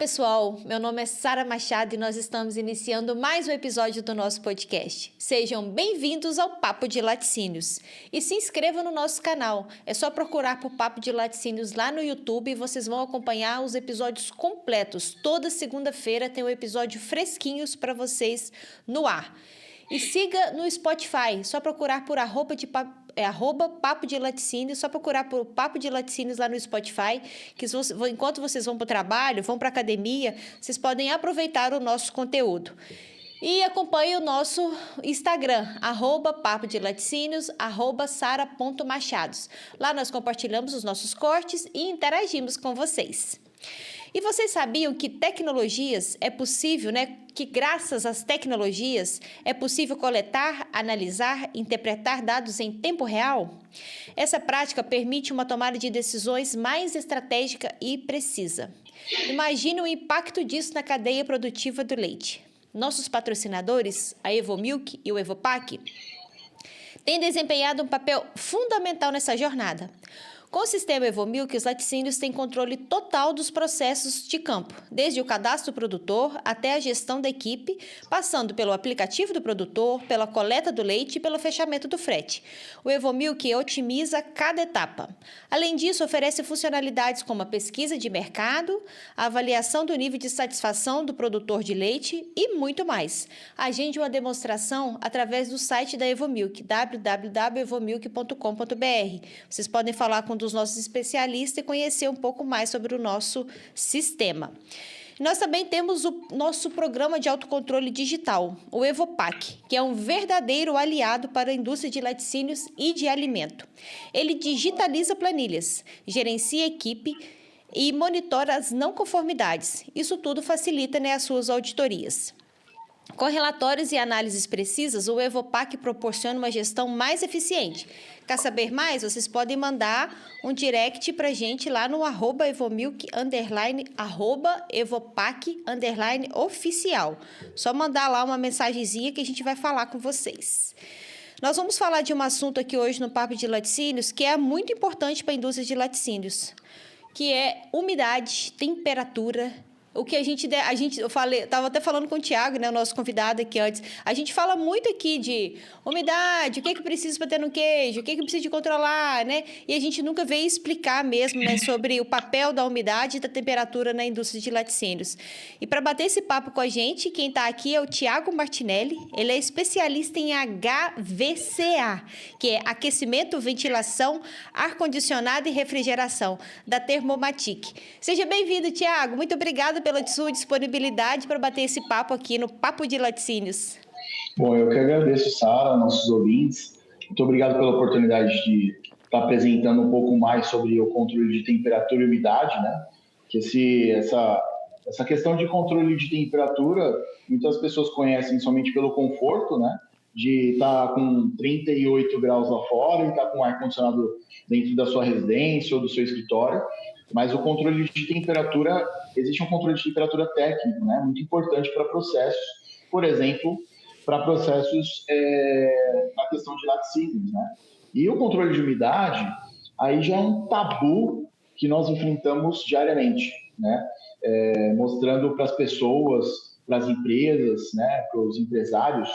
pessoal, meu nome é Sara Machado e nós estamos iniciando mais um episódio do nosso podcast. Sejam bem-vindos ao Papo de Laticínios e se inscrevam no nosso canal. É só procurar por Papo de Laticínios lá no YouTube e vocês vão acompanhar os episódios completos. Toda segunda-feira tem um episódio fresquinhos para vocês no ar. E siga no Spotify, só procurar por arroba Papo de Laticínios, só procurar por Papo de Laticínios lá no Spotify, que enquanto vocês vão para o trabalho, vão para a academia, vocês podem aproveitar o nosso conteúdo. E acompanhe o nosso Instagram, @Papo de Laticínios, @sara.machados. Lá nós compartilhamos os nossos cortes e interagimos com vocês. E vocês sabiam que tecnologias é possível, que graças às tecnologias é possível coletar, analisar, interpretar dados em tempo real? Essa prática permite uma tomada de decisões mais estratégica e precisa. Imagine o impacto disso na cadeia produtiva do leite. Nossos patrocinadores, a Evomilk e o Evopac, têm desempenhado um papel fundamental nessa jornada. Com o sistema Evomilk, os laticínios têm controle total dos processos de campo, desde o cadastro do produtor até a gestão da equipe, passando pelo aplicativo do produtor, pela coleta do leite e pelo fechamento do frete. O Evomilk otimiza cada etapa. Além disso, oferece funcionalidades como a pesquisa de mercado, a avaliação do nível de satisfação do produtor de leite e muito mais. Agende uma demonstração através do site da Evomilk, www.evomilk.com.br. Vocês podem falar com um dos nossos especialistas e conhecer um pouco mais sobre o nosso sistema. Nós também temos o nosso programa de autocontrole digital, o Evopac, que é um verdadeiro aliado para a indústria de laticínios e de alimento. Ele digitaliza planilhas, gerencia a equipe e monitora as não conformidades. Isso tudo facilita, as suas auditorias. Com relatórios e análises precisas, o Evopac proporciona uma gestão mais eficiente. Quer saber mais? Vocês podem mandar um direct para a gente lá no @Evomilk_, @Evopac_ oficial. Só mandar lá uma mensagenzinha que a gente vai falar com vocês. Nós vamos falar de um assunto aqui hoje no Papo de Laticínios que é muito importante para a indústria de laticínios, que é umidade, temperatura. O que eu falei, estava até falando com o Thiago, o nosso convidado aqui antes. A gente fala muito aqui de umidade, o que precisa para ter no queijo, o que precisa de controlar, E a gente nunca veio explicar mesmo, sobre o papel da umidade e da temperatura na indústria de laticínios. E para bater esse papo com a gente, quem está aqui é o Thiago Martinelli. Ele é especialista em HVAC, que é aquecimento, ventilação, ar-condicionado e refrigeração, da Thermomatic. Seja bem-vindo, Thiago. Muito obrigada pela sua disponibilidade para bater esse papo aqui no Papo de Laticínios. Bom, eu que agradeço, Sara, nossos ouvintes. Muito obrigado pela oportunidade de estar apresentando um pouco mais sobre o controle de temperatura e umidade, Que essa questão de controle de temperatura, muitas pessoas conhecem somente pelo conforto, De estar com 38 graus lá fora e estar com ar-condicionado dentro da sua residência ou do seu escritório. Mas o controle de temperatura, existe um controle de temperatura técnico, muito importante para processos, por exemplo, para processos na questão de laticínios, E o controle de umidade, aí já é um tabu que nós enfrentamos diariamente, mostrando para as pessoas, para as empresas, para os empresários,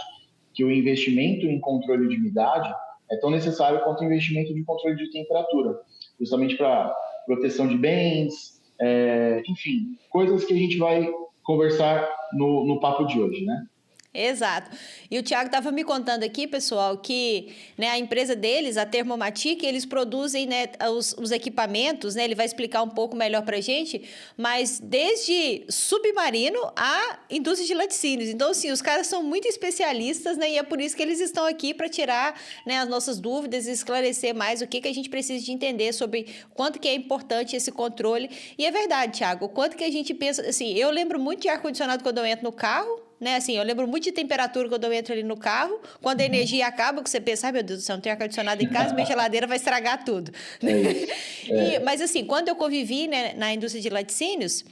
que o investimento em controle de umidade é tão necessário quanto o investimento de controle de temperatura, justamente para proteção de bens, enfim, coisas que a gente vai conversar no papo de hoje, Exato. E o Thiago estava me contando aqui, pessoal, que a empresa deles, a Thermomatic, eles produzem os equipamentos, ele vai explicar um pouco melhor para a gente, mas desde submarino à indústria de laticínios. Então, assim, os caras são muito especialistas, e é por isso que eles estão aqui para tirar as nossas dúvidas e esclarecer mais o que a gente precisa de entender sobre quanto que é importante esse controle. E é verdade, Thiago, o quanto que a gente pensa, assim, eu lembro muito de ar-condicionado quando eu entro no carro, Assim, eu lembro muito de temperatura quando eu entro ali no carro, quando a energia acaba, que você pensa, meu Deus do céu, não tem ar-condicionado em casa, minha geladeira vai estragar tudo. Mas assim, quando eu convivi na indústria de laticínios,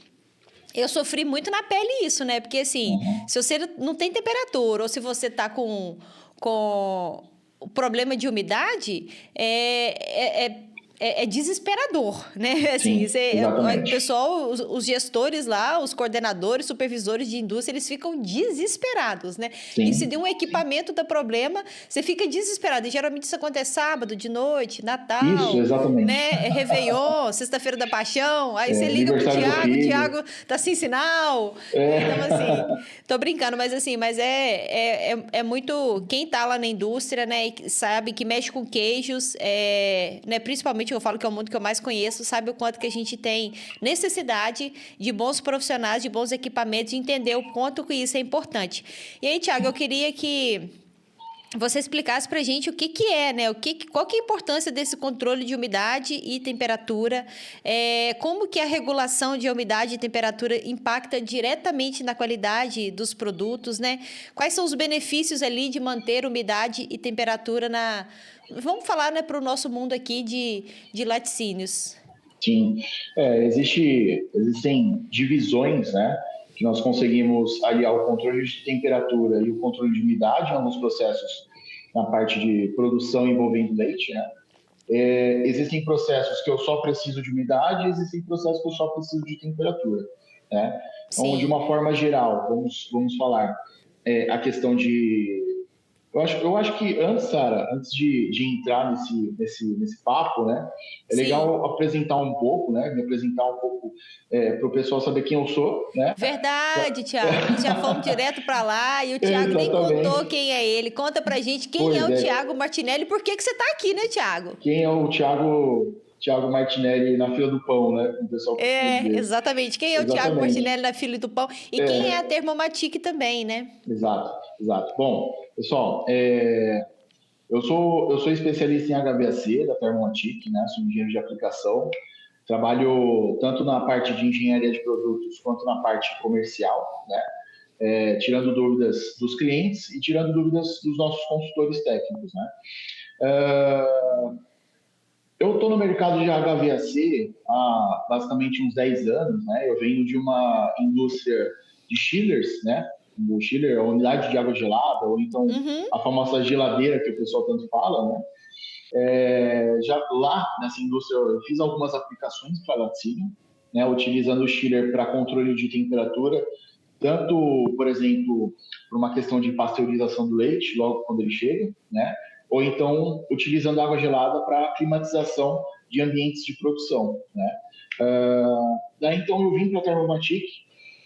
eu sofri muito na pele isso, Porque assim, se você não tem temperatura, ou se você tá com o problema de umidade, é desesperador, né? Assim, Sim, o exatamente. pessoal, os gestores lá, os coordenadores, supervisores de indústria, eles ficam desesperados, né? E se de Sim, um equipamento dá problema, você fica desesperado. E geralmente isso acontece sábado, de noite, isso, Natal, exatamente. né? Réveillon, Sexta-feira da Paixão. Aí você liga pro Aniversário do filho. Tiago tá sem sinal, né? Então, assim, É, tô brincando, mas assim, é muito... Quem tá lá na indústria, né, e sabe que mexe com queijos, né, principalmente eu falo que é o mundo que eu mais conheço, sabe o quanto que a gente tem necessidade de bons profissionais, de bons equipamentos, de entender o quanto que isso é importante. E aí, Tiago, eu queria que você explicasse para a gente o que que é, né? Qual que é a importância desse controle de umidade e temperatura? Como que a regulação de umidade e temperatura impacta diretamente na qualidade dos produtos, né? Quais são os benefícios ali de manter umidade e temperatura na... Vamos falar, né, para o nosso mundo aqui de laticínios. sim. Existem divisões, né? Que nós conseguimos aliar o controle de temperatura e o controle de umidade em alguns processos na parte de produção envolvendo leite, né? Existem processos que eu só preciso de umidade, existem processos que eu só preciso de temperatura, né? Então, de uma Sim. forma geral, vamos falar a questão de... Eu acho que antes, Sara, antes de entrar nesse papo, né, é Sim. legal apresentar um pouco, né, me apresentar um pouco para o pessoal saber quem eu sou, né? Verdade, Tiago. Nós já fomos direto para lá e o Tiago nem contou Exatamente. quem é ele. Conta pra gente quem é Pois o é, Tiago Martinelli e por que que você tá aqui, né, Tiago? quem é o Thiago Martinelli na fila do pão, né, como o pessoal costuma dizer. Exatamente. Quem é o Tiago Exatamente. Martinelli na fila do pão? E quem é a Termomatic também, né? Exato, exato. Bom, pessoal, eu sou especialista em HVAC da Thermomatic, né? Sou engenheiro de aplicação. Trabalho tanto na parte de engenharia de produtos quanto na parte comercial, né? Tirando dúvidas dos clientes e tirando dúvidas dos nossos consultores técnicos, né? Eu estou no mercado de HVAC há basicamente uns 10 anos, né? Eu venho de uma indústria de chillers, né? O chiller, a unidade de água gelada, ou então Uhum. a famosa geladeira que o pessoal tanto fala, né? Já lá nessa indústria eu fiz algumas aplicações para laticínio, né? Utilizando o chiller para controle de temperatura, tanto, por exemplo, por uma questão de pasteurização do leite, logo quando ele chega, né? Ou então utilizando água gelada para climatização de ambientes de produção, né? Daí então eu vim para a Thermomatic,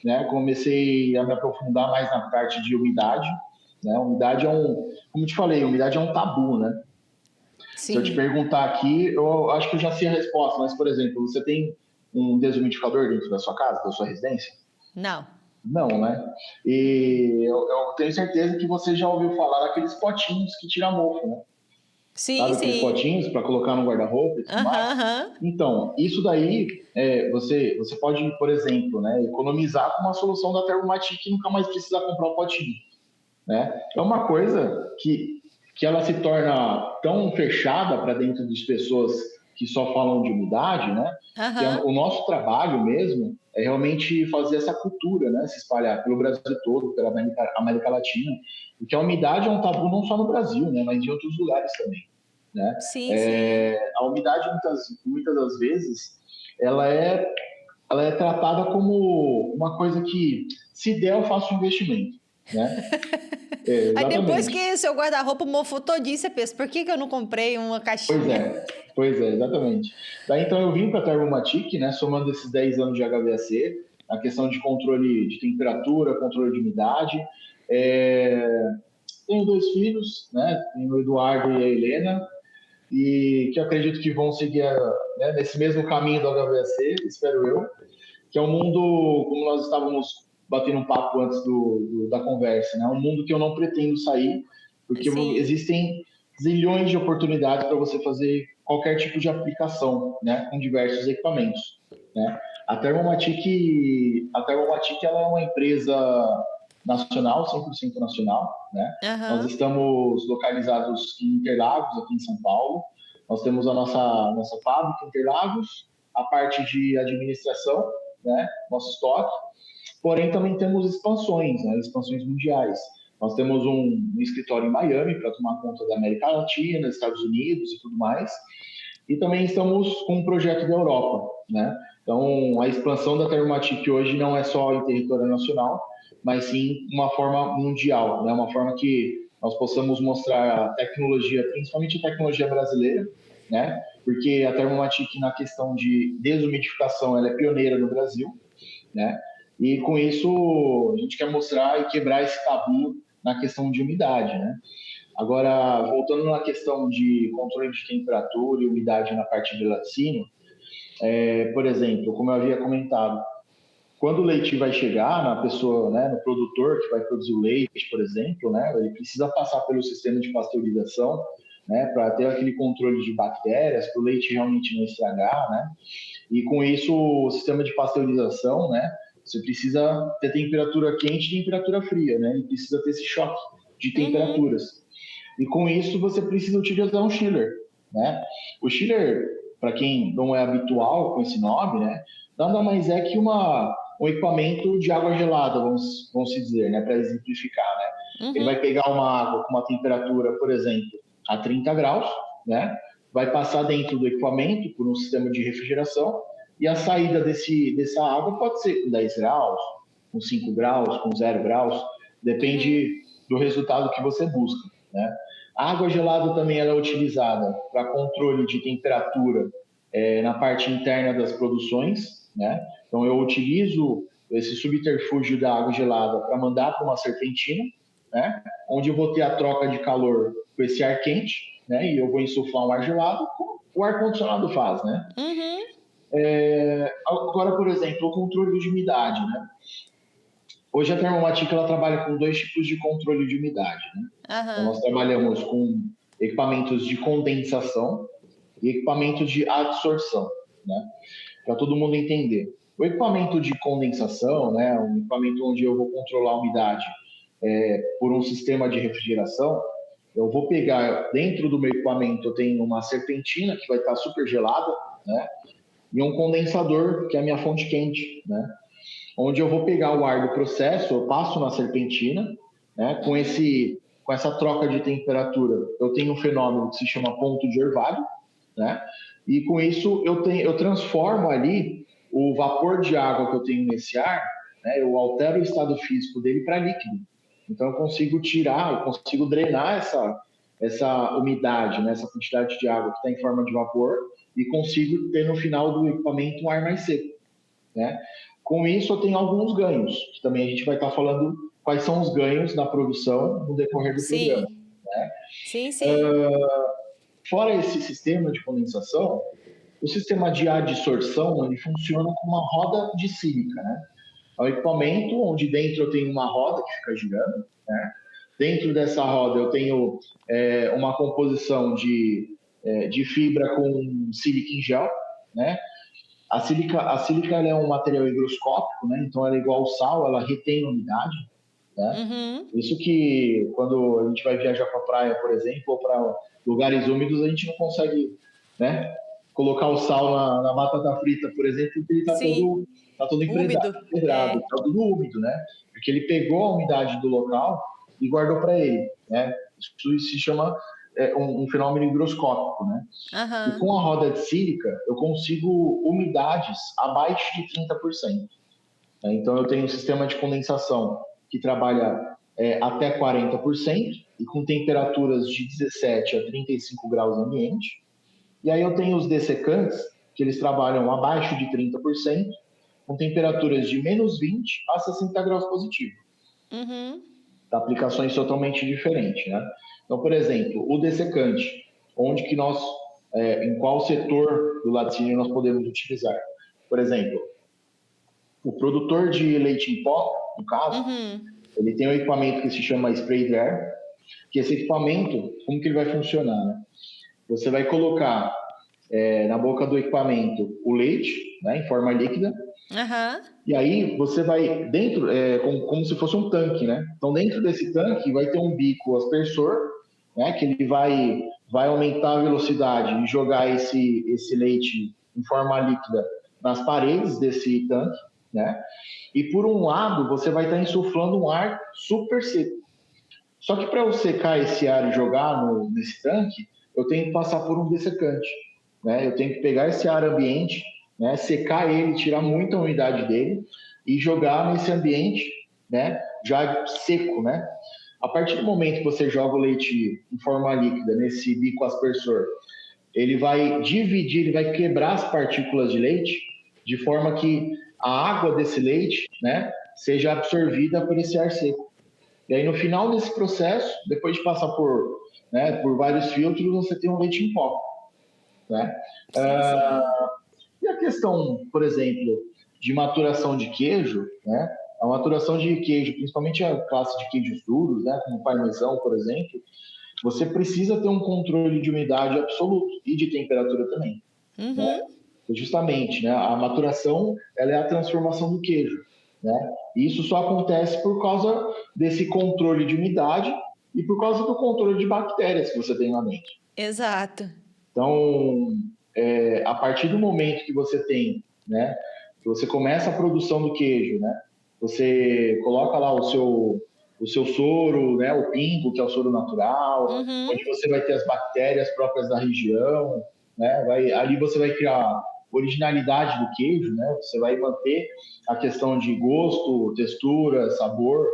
né? Comecei a me aprofundar mais na parte de umidade, né? Umidade como te falei, umidade é um tabu, né? Se eu te Sim. perguntar aqui, eu acho que eu já sei a resposta, mas, por exemplo, você tem um desumidificador dentro da sua casa, da sua residência? Não. Não, né? E eu tenho certeza que você já ouviu falar daqueles potinhos que tiram mofo, né? Sim, Sabe aqueles sim. potinhos para colocar no guarda-roupa e tudo Aham, mais? aham. Então, isso daí, você pode, por exemplo, né, economizar com uma solução da Thermomatic e nunca mais precisar comprar o potinho, né? É uma coisa que ela se torna tão fechada para dentro das pessoas que só falam de umidade, né? Que Aham. o nosso trabalho mesmo é realmente fazer essa cultura, né? Se espalhar pelo Brasil todo, pela América Latina, porque a umidade é um tabu não só no Brasil, né? Mas em outros lugares também, né? Sim, sim. A umidade muitas das vezes ela é tratada como uma coisa que se der eu faço um investimento, né? Aí depois Exatamente. que seu guarda-roupa mofou todinho, você pensa, por que que eu não comprei uma Pois caixinha? é, pois é, exatamente. Daí então eu vim para a Thermomatic, né, somando esses 10 anos de HVAC, a questão de controle de temperatura, controle de umidade. Tenho 2 filhos, né, tenho o Eduardo e a Helena, e que eu acredito que vão seguir né, nesse mesmo caminho do HVAC, espero eu, que é um mundo, como nós estávamos batendo um papo antes da conversa, né, um mundo que eu não pretendo sair, porque Sim. existem zilhões de oportunidades para você fazer qualquer tipo de aplicação, né, com diversos equipamentos, né. A Thermomatic ela é uma empresa nacional, 100% nacional, né. Nós Aham. estamos localizados em Interlagos, aqui em São Paulo. Nós temos a nossa fábrica em Interlagos, a parte de administração, né, nosso estoque, porém também temos expansões, né, expansões mundiais. Nós temos um escritório em Miami para tomar conta da América Latina, Estados Unidos e tudo mais. E também estamos com um projeto da Europa, né? Então, a expansão da Thermomatic hoje não é só em território nacional, mas sim uma forma mundial, né? Uma forma que nós possamos mostrar a tecnologia, principalmente a tecnologia brasileira, né? Porque a Thermomatic, na questão de desumidificação, ela é pioneira no Brasil, né? E com isso, a gente quer mostrar e quebrar esse tabu na questão de umidade, né? Agora, voltando na questão de controle de temperatura e umidade na parte de laticínio, por exemplo, como eu havia comentado, quando o leite vai chegar na pessoa, né, no produtor que vai produzir o leite, por exemplo, né, ele precisa passar pelo sistema de pasteurização, né, para ter aquele controle de bactérias, para o leite realmente não estragar, né? E com isso, o sistema de pasteurização, né, você precisa ter temperatura quente e temperatura fria, né? E precisa ter esse choque de temperaturas. E com isso, você precisa utilizar um chiller, né? O chiller, para quem não é habitual com esse nome, né, nada mais é que um equipamento de água gelada, vamos se dizer, né, para exemplificar, né? Ele vai pegar uma água com uma temperatura, por exemplo, a 30 graus, né? Vai passar dentro do equipamento por um sistema de refrigeração e a saída dessa água pode ser com 10 graus, com 5 graus, com 0 graus, depende do resultado que você busca, né? A água gelada também ela é utilizada para controle de temperatura na parte interna das produções, né? Então eu utilizo esse subterfúgio da água gelada para mandar para uma serpentina, né? Onde eu vou ter a troca de calor com esse ar quente, né? E eu vou insuflar um ar gelado, como o ar-condicionado faz, né? Agora, por exemplo, o controle de umidade, né? Hoje a Thermomatic ela trabalha com 2 tipos de controle de umidade, né? Então nós trabalhamos com equipamentos de condensação e equipamentos de adsorção, né? Para todo mundo entender. O equipamento de condensação, né, um equipamento onde eu vou controlar a umidade por um sistema de refrigeração, eu vou pegar, dentro do meu equipamento eu tenho uma serpentina que vai estar super gelada, né, e um condensador, que é a minha fonte quente, né, onde eu vou pegar o ar do processo, eu passo na serpentina, né, com essa troca de temperatura, eu tenho um fenômeno que se chama ponto de orvalho, né, e com isso eu transformo ali o vapor de água que eu tenho nesse ar, né, eu altero o estado físico dele para líquido. Então eu consigo eu consigo drenar essa umidade, né, essa quantidade de água que está em forma de vapor e consigo ter no final do equipamento um ar mais seco, né? Com isso eu tenho alguns ganhos, que também a gente vai estar falando quais são os ganhos na produção no decorrer do programa, né? Sim. Fora esse sistema de condensação, o sistema de adsorção ele funciona com uma roda de sílica, né? É um equipamento onde dentro eu tenho uma roda que fica girando, né? Dentro dessa roda eu tenho uma composição de fibra com sílica em gel, né? A sílica ela é um material higroscópico, né? Então ela é igual ao sal, ela retém umidade, né? Isso que quando a gente vai viajar para a praia, por exemplo, ou para lugares úmidos, a gente não consegue, né, colocar o sal na batata frita, por exemplo, porque ele está todo empedrado, está tudo úmido, né? Porque ele pegou a umidade do local e guardou para ele, né? Isso se chama um fenômeno higroscópico, né? E com a roda de sílica, eu consigo umidades abaixo de 30%. Né? Então, eu tenho um sistema de condensação que trabalha até 40% e com temperaturas de 17 a 35 graus ambiente. E aí eu tenho os dessecantes, que eles trabalham abaixo de 30%, com temperaturas de menos 20 a 60 graus positivo. Aplicações totalmente diferentes, né? Então, por exemplo, o dessecante, onde que nós, em qual setor do laticínio nós podemos utilizar? Por exemplo, o produtor de leite em pó, no caso, ele tem um equipamento que se chama spray dryer, que esse equipamento, como que ele vai funcionar, né? Você vai colocar na boca do equipamento o leite, né, em forma líquida, e aí você vai dentro, como se fosse um tanque, né? Então dentro desse tanque vai ter um bico aspersor, né, que ele vai aumentar a velocidade e jogar esse leite em forma líquida nas paredes desse tanque, né? E por um lado você vai estar insuflando um ar super seco. Só que para eu secar esse ar e jogar nesse tanque, eu tenho que passar por um dessecante. né? Eu tenho que pegar esse ar ambiente, né? Secar ele, tirar muita umidade dele e jogar nesse ambiente, né? Já seco, né? A partir do momento que você joga o leite em forma líquida nesse bico aspersor, ele vai dividir, ele vai quebrar as partículas de leite de forma que a água desse leite, né, seja absorvida por esse ar seco. E aí no final desse processo, depois de passar por, né, por vários filtros, você tem um leite em pó, né? E a questão, por exemplo, de maturação de queijo, né? A maturação de queijo, principalmente a classe de queijos duros, né, como o parmesão, por exemplo, você precisa ter um controle de umidade absoluto e de temperatura também, né? Justamente, né? A maturação, ela é a transformação do queijo, né? E isso só acontece por causa desse controle de umidade e por causa do controle de bactérias que você tem na mente. Exato. Então, a partir do momento que você tem, né, que você começa a produção do queijo, né, você coloca lá o seu soro, né, o pingo, que é o soro natural, onde você vai ter as bactérias próprias da região, né, ali você vai criar originalidade do queijo, né, você vai manter a questão de gosto, textura, sabor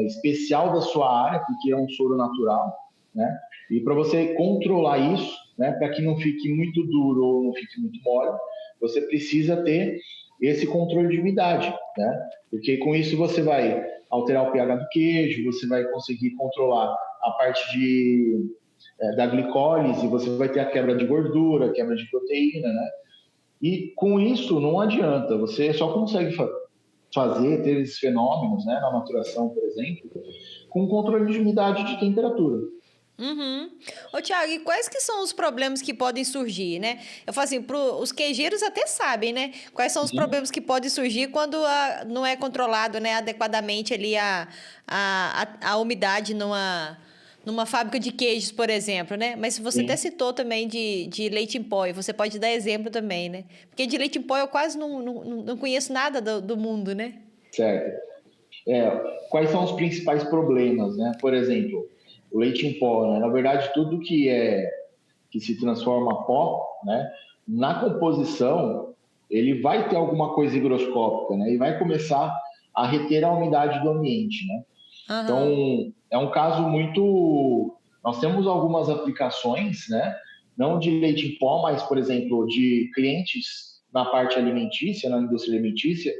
especial da sua área, porque é um soro natural, né, e para você controlar isso, né, para que não fique muito duro ou não fique muito mole, você precisa ter esse controle de umidade, né? Porque com isso você vai alterar o pH do queijo, você vai conseguir controlar a parte da glicólise, você vai ter a quebra de gordura, a quebra de proteína, né? E com isso não adianta, você só consegue ter esses fenômenos, né, na maturação, por exemplo, com controle de umidade e de temperatura. Ô, Thiago, e quais que são os problemas que podem surgir, né? Eu falo assim, os queijeiros até sabem, né? Quais são os problemas que podem surgir quando não é controlado, né, adequadamente ali a umidade numa fábrica de queijos, por exemplo, né? Mas você até citou também de leite em pó, e você pode dar exemplo também, né? Porque de leite em pó eu quase não conheço nada do mundo, né? Certo. Quais são os principais problemas, né? Por exemplo, o leite em pó, né? Na verdade, tudo que se transforma a pó, né? Na composição, ele vai ter alguma coisa higroscópica, né? E vai começar a reter a umidade do ambiente, né? Então, é um caso muito... Nós temos algumas aplicações, né? Não de leite em pó, mas, por exemplo, de clientes na parte alimentícia, na indústria alimentícia,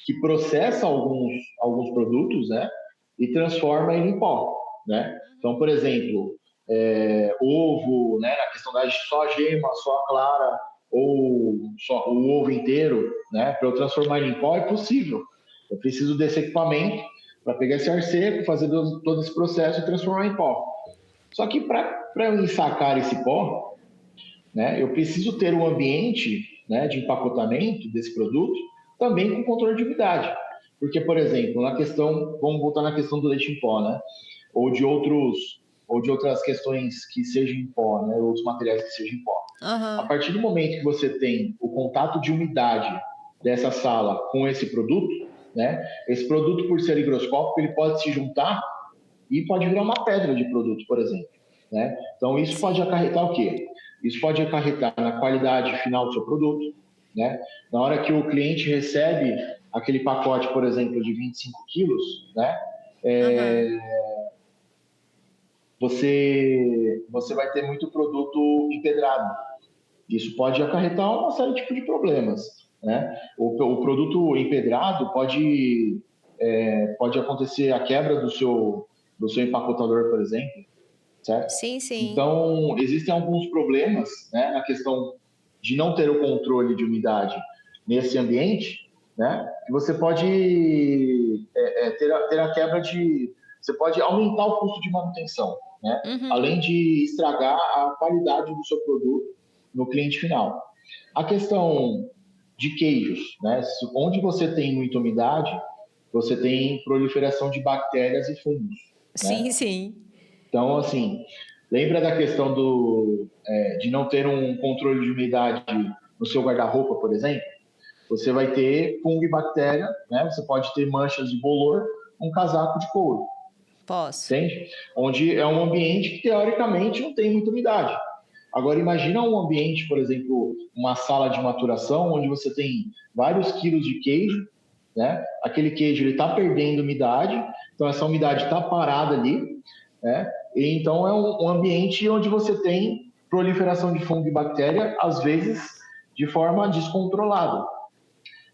que processa alguns produtos, né, e transforma ele em pó, né? Então, por exemplo, ovo, né, na questão da só a gema, só a clara, ou só o ovo inteiro, né, para eu transformar ele em pó é possível. Eu preciso desse equipamento para pegar esse ar seco, fazer todo esse processo e transformar em pó. Só que para eu ensacar esse pó, né, eu preciso ter um ambiente, né, de empacotamento desse produto também com controle de umidade. Porque, por exemplo, vamos voltar na questão do leite em pó, né? Ou de outras questões que sejam em pó, né? Outros materiais que sejam em pó. A partir do momento que você tem o contato de umidade dessa sala com esse produto, né? Esse produto, por ser higroscópico, ele pode se juntar e pode virar uma pedra de produto, por exemplo, né? Então, isso pode acarretar o quê? Isso pode acarretar na qualidade final do seu produto, né? Na hora que o cliente recebe aquele pacote, por exemplo, de 25 quilos, né? Você vai ter muito produto empedrado. Isso pode acarretar uma série de tipos de problemas, né? O produto empedrado pode acontecer a quebra do seu empacotador, por exemplo, certo? Sim, sim. Então, existem alguns problemas, né, na questão de não ter o controle de umidade nesse ambiente, né, que você pode ter a quebra de... Você pode aumentar o custo de manutenção, né, além de estragar a qualidade do seu produto no cliente final. A questão de queijos, né, onde você tem muita umidade, você tem proliferação de bactérias e fungos. Sim, né? sim. Então, assim, lembra da questão de não ter um controle de umidade no seu guarda-roupa, por exemplo? Você vai ter fungo e bactéria, né? Você pode ter manchas de bolor, um casaco de couro. Posso. Entende? Onde é um ambiente que, teoricamente, não tem muita umidade. Agora, imagina um ambiente, por exemplo, uma sala de maturação, onde você tem vários quilos de queijo, né? Aquele queijo está perdendo umidade, então essa umidade está parada ali, né? E então é um ambiente onde você tem proliferação de fungo e bactéria, às vezes de forma descontrolada.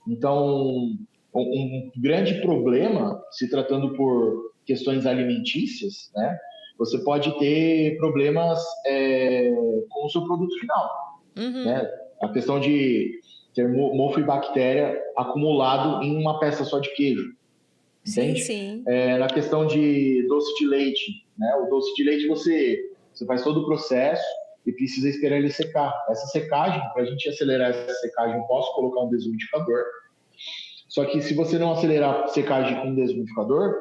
Então, um grande problema, se tratando por questões alimentícias, né? Você pode ter problemas com o seu produto final, né? A questão de ter mofo e bactéria acumulado em uma peça só de queijo, entende? Sim. Na questão de doce de leite, né? O doce de leite você faz todo o processo e precisa esperar ele secar. Essa secagem, para a gente acelerar essa secagem, eu posso colocar um desumidificador. Só que se você não acelerar a secagem com um desumidificador,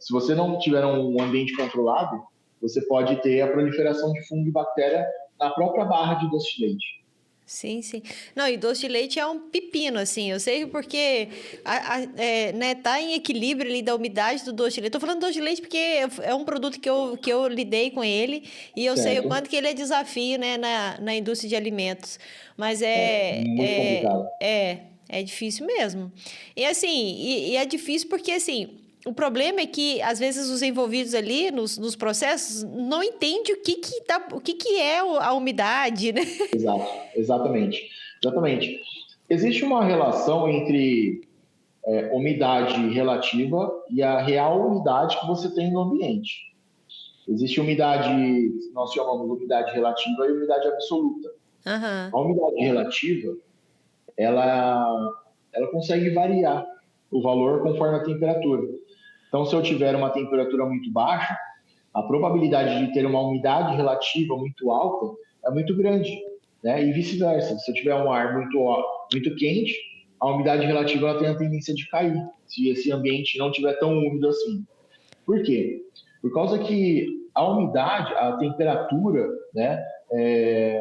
se você não tiver um ambiente controlado, você pode ter a proliferação de fungo e bactéria na própria barra de doce de leite. Sim, sim. Não, e doce de leite é um pepino, assim. Eu sei porque né, tá em equilíbrio ali da umidade do doce de leite. Tô falando doce de leite porque é um produto que eu lidei com ele e eu sei o quanto que ele é desafio, né, na indústria de alimentos. Mas Muito complicado. é difícil mesmo. E assim, e é difícil porque assim. O problema é que, às vezes, os envolvidos ali nos processos não entendem o que é a umidade, né? Exato, exatamente. Existe uma relação entre umidade relativa e a real umidade que você tem no ambiente. Existe umidade, nós chamamos de umidade relativa e umidade absoluta. Uhum. A umidade relativa, ela consegue variar o valor conforme a temperatura. Então, se eu tiver uma temperatura muito baixa, a probabilidade de ter uma umidade relativa muito alta é muito grande, né? E vice-versa. Se eu tiver um ar muito quente, a umidade relativa ela tem a tendência de cair, se esse ambiente não estiver tão úmido assim. Por quê? Por causa que a umidade, a temperatura, né?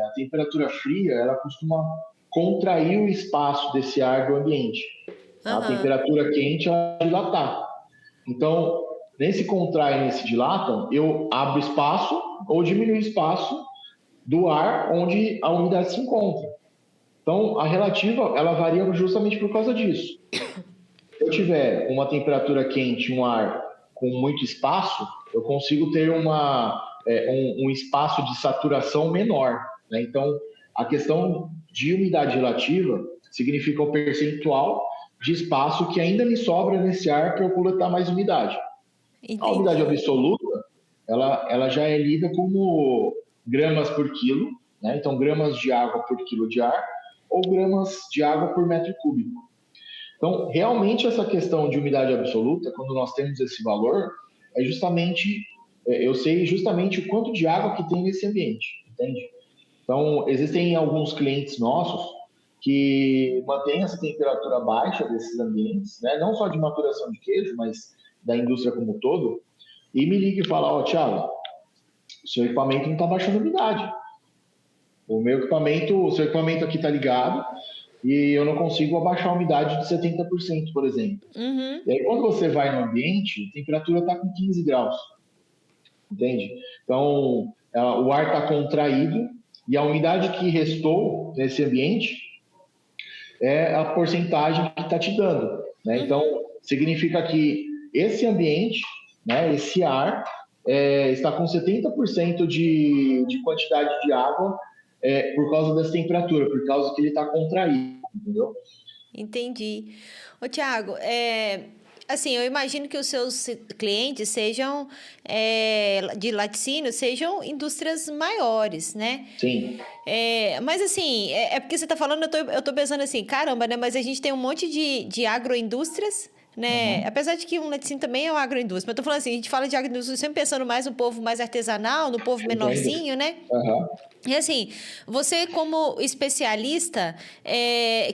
A temperatura fria, ela costuma contrair o espaço desse ar do ambiente. A temperatura quente, ela vai dilatar. Então, nesse contrai e nesse dilata, eu abro espaço ou diminuo espaço do ar onde a umidade se encontra. Então, a relativa, ela varia justamente por causa disso. Se eu tiver uma temperatura quente, um ar com muito espaço, eu consigo ter um espaço de saturação menor, né? Então, a questão de umidade relativa significa o percentual de espaço que ainda me sobra nesse ar para eu coletar mais umidade. Entendi. A umidade absoluta, ela já é lida como gramas por quilo, né? Então, gramas de água por quilo de ar ou gramas de água por metro cúbico. Então, realmente, essa questão de umidade absoluta, quando nós temos esse valor, eu sei justamente o quanto de água que tem nesse ambiente, entende? Então, existem alguns clientes nossos que mantêm essa temperatura baixa desses ambientes, né? Não só de maturação de queijo, mas da indústria como um todo, e me liga e fala, ó, Thiago, o seu equipamento não está baixando a umidade. O seu equipamento aqui está ligado e eu não consigo abaixar a umidade de 70%, por exemplo. Uhum. E aí, quando você vai no ambiente, a temperatura está com 15 graus, entende? Então, o ar está contraído e a umidade que restou nesse ambiente é a porcentagem que está te dando, né? Então, significa que esse ambiente, né, esse ar, está com 70% de quantidade de água por causa dessa temperatura, por causa que ele está contraído, entendeu? Entendi. Ô, Thiago, assim, eu imagino que os seus clientes sejam, de laticínio, sejam indústrias maiores, né? Sim. Mas assim, porque você está falando, eu tô pensando assim, caramba, né? Mas a gente tem um monte de agroindústrias, né? Apesar de que um laticínio também é uma agroindústria, mas eu tô falando assim, a gente fala de agroindústria sempre pensando mais no povo mais artesanal, no povo menorzinho, né? E assim, você como especialista,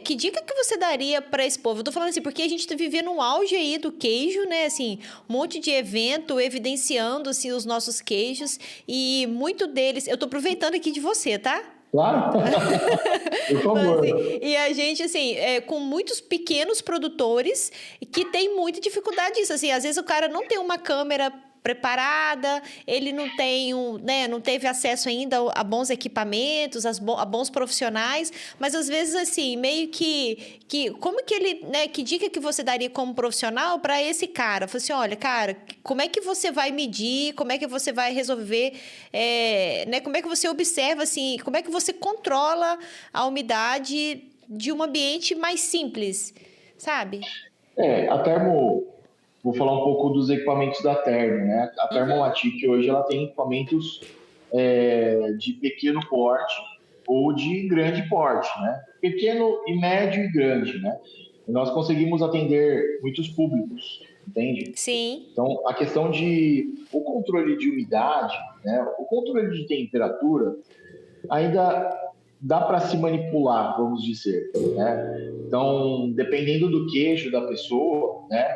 que dica que você daria para esse povo? Eu tô falando assim, porque a gente está vivendo um auge aí do queijo, né? Assim, um monte de evento evidenciando assim, os nossos queijos e muito deles... Eu tô aproveitando aqui de você, tá? Claro, por favor. Assim, e a gente, assim, com muitos pequenos produtores que tem muita dificuldade disso. Assim, às vezes o cara não tem uma câmera preparada, ele não tem né, não teve acesso ainda a bons equipamentos, a bons profissionais, mas às vezes assim, meio que como que ele, né, que dica que você daria como profissional para esse cara? Fala assim, olha, cara, como é que você vai medir, como é que você vai resolver, né, como é que você observa, assim, como é que você controla a umidade de um ambiente mais simples, sabe? A Termo, vou falar um pouco dos equipamentos da Termo, né? A Thermomatic hoje ela tem equipamentos de pequeno porte ou de grande porte, né? Pequeno e médio e grande, né? E nós conseguimos atender muitos públicos, entende? Sim. Então, a questão o controle de umidade, né? O controle de temperatura, ainda dá para se manipular, vamos dizer, né? Então, dependendo do queijo da pessoa, né?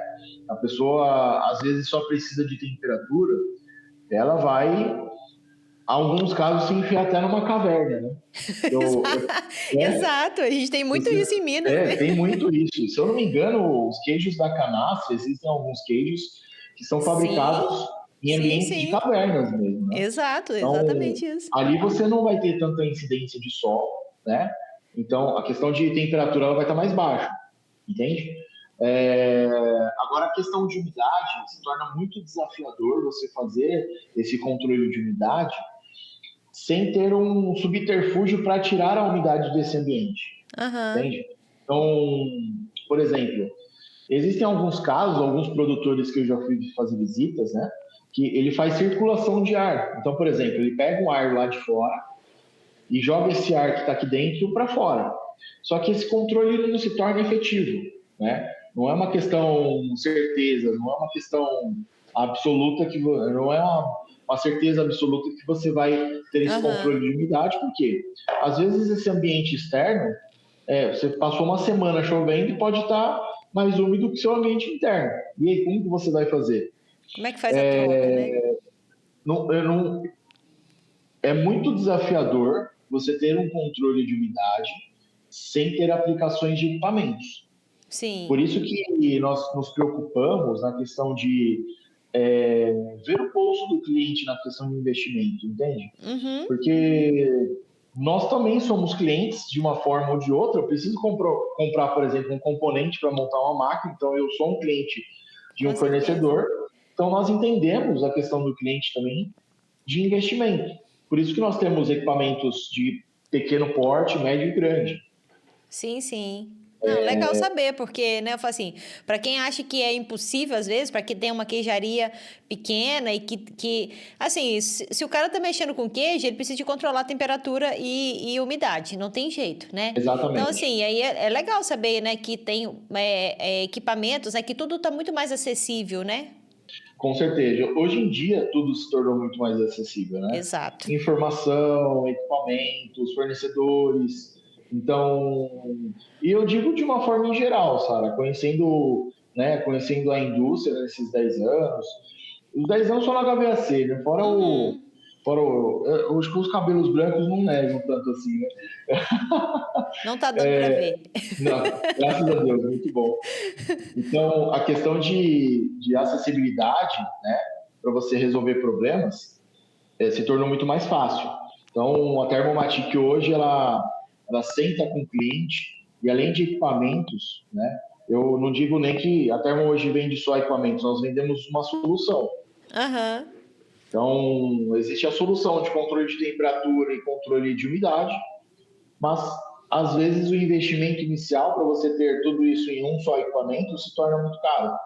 A pessoa às vezes só precisa de temperatura, ela vai, alguns casos, se enfiar até numa caverna, né? Exato, a gente tem muito isso em Minas, né? Tem muito isso. Se eu não me engano, os queijos da Canastra, existem alguns queijos que são fabricados em ambientes de cavernas mesmo, né? Exato, Então, exatamente isso. ali você não vai ter tanta incidência de sol, né? Então, a questão de temperatura ela vai estar mais baixa, entende? Agora, a questão de umidade se torna muito desafiador você fazer esse controle de umidade sem ter um subterfúgio para tirar a umidade desse ambiente, entende? Então, por exemplo, existem alguns casos, alguns produtores que eu já fui fazer visitas, né? Que ele faz circulação de ar. Então, por exemplo, ele pega um ar lá de fora e joga esse ar que está aqui dentro para fora. Só que esse controle não se torna efetivo, né? Não é uma questão certeza, não é uma questão absoluta não é uma certeza absoluta que você vai ter esse controle de umidade, porque às vezes esse ambiente externo, você passou uma semana chovendo e pode estar mais úmido que seu ambiente interno. E aí, como que você vai fazer? Como é que faz a troca, né? É muito desafiador você ter um controle de umidade sem ter aplicações de equipamentos. Sim. Por isso que nós nos preocupamos na questão de ver o bolso do cliente na questão de investimento, entende? Porque nós também somos clientes de uma forma ou de outra. Eu preciso comprar, por exemplo, um componente para montar uma máquina, então eu sou um cliente de um fornecedor. Então nós entendemos a questão do cliente também de investimento. Por isso que nós temos equipamentos de pequeno porte, médio e grande. Sim, sim. Não, legal saber, porque, né, eu falo assim, para quem acha que é impossível, às vezes, para quem tem uma queijaria pequena e que assim, se o cara tá mexendo com queijo, ele precisa de controlar a temperatura e umidade, não tem jeito, né? Exatamente. Então, assim, aí é legal saber, né, que tem equipamentos, né, que tudo tá muito mais acessível, né? Com certeza. Hoje em dia, tudo se tornou muito mais acessível, né? Exato. Informação, equipamentos, fornecedores. Então, e eu digo de uma forma em geral, Sara, conhecendo a indústria nesses 10 anos, os 10 anos só na HVAC, né? Hoje com os cabelos brancos não negam tanto assim, né? Não tá dando para ver. Não, graças a Deus, muito bom. Então, a questão de acessibilidade, né, para você resolver problemas, se tornou muito mais fácil. Então, a Thermomatic hoje, ela senta com o cliente e além de equipamentos, né, eu não digo nem que a Thermo hoje vende só equipamentos, nós vendemos uma solução. Então, existe a solução de controle de temperatura e controle de umidade, mas às vezes o investimento inicial para você ter tudo isso em um só equipamento se torna muito caro.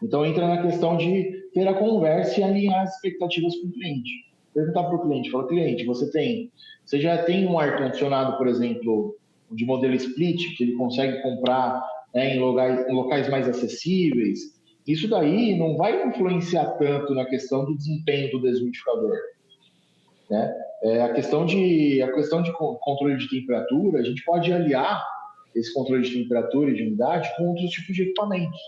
Então entra na questão de ter a conversa e alinhar as expectativas com o cliente. Perguntar para o cliente, fala, cliente, você já tem um ar-condicionado, por exemplo, de modelo split, que ele consegue comprar, né, em locais mais acessíveis? Isso daí não vai influenciar tanto na questão do desempenho do desumidificador, né? A questão de controle de temperatura, a gente pode aliar esse controle de temperatura e de umidade com outros tipos de equipamentos.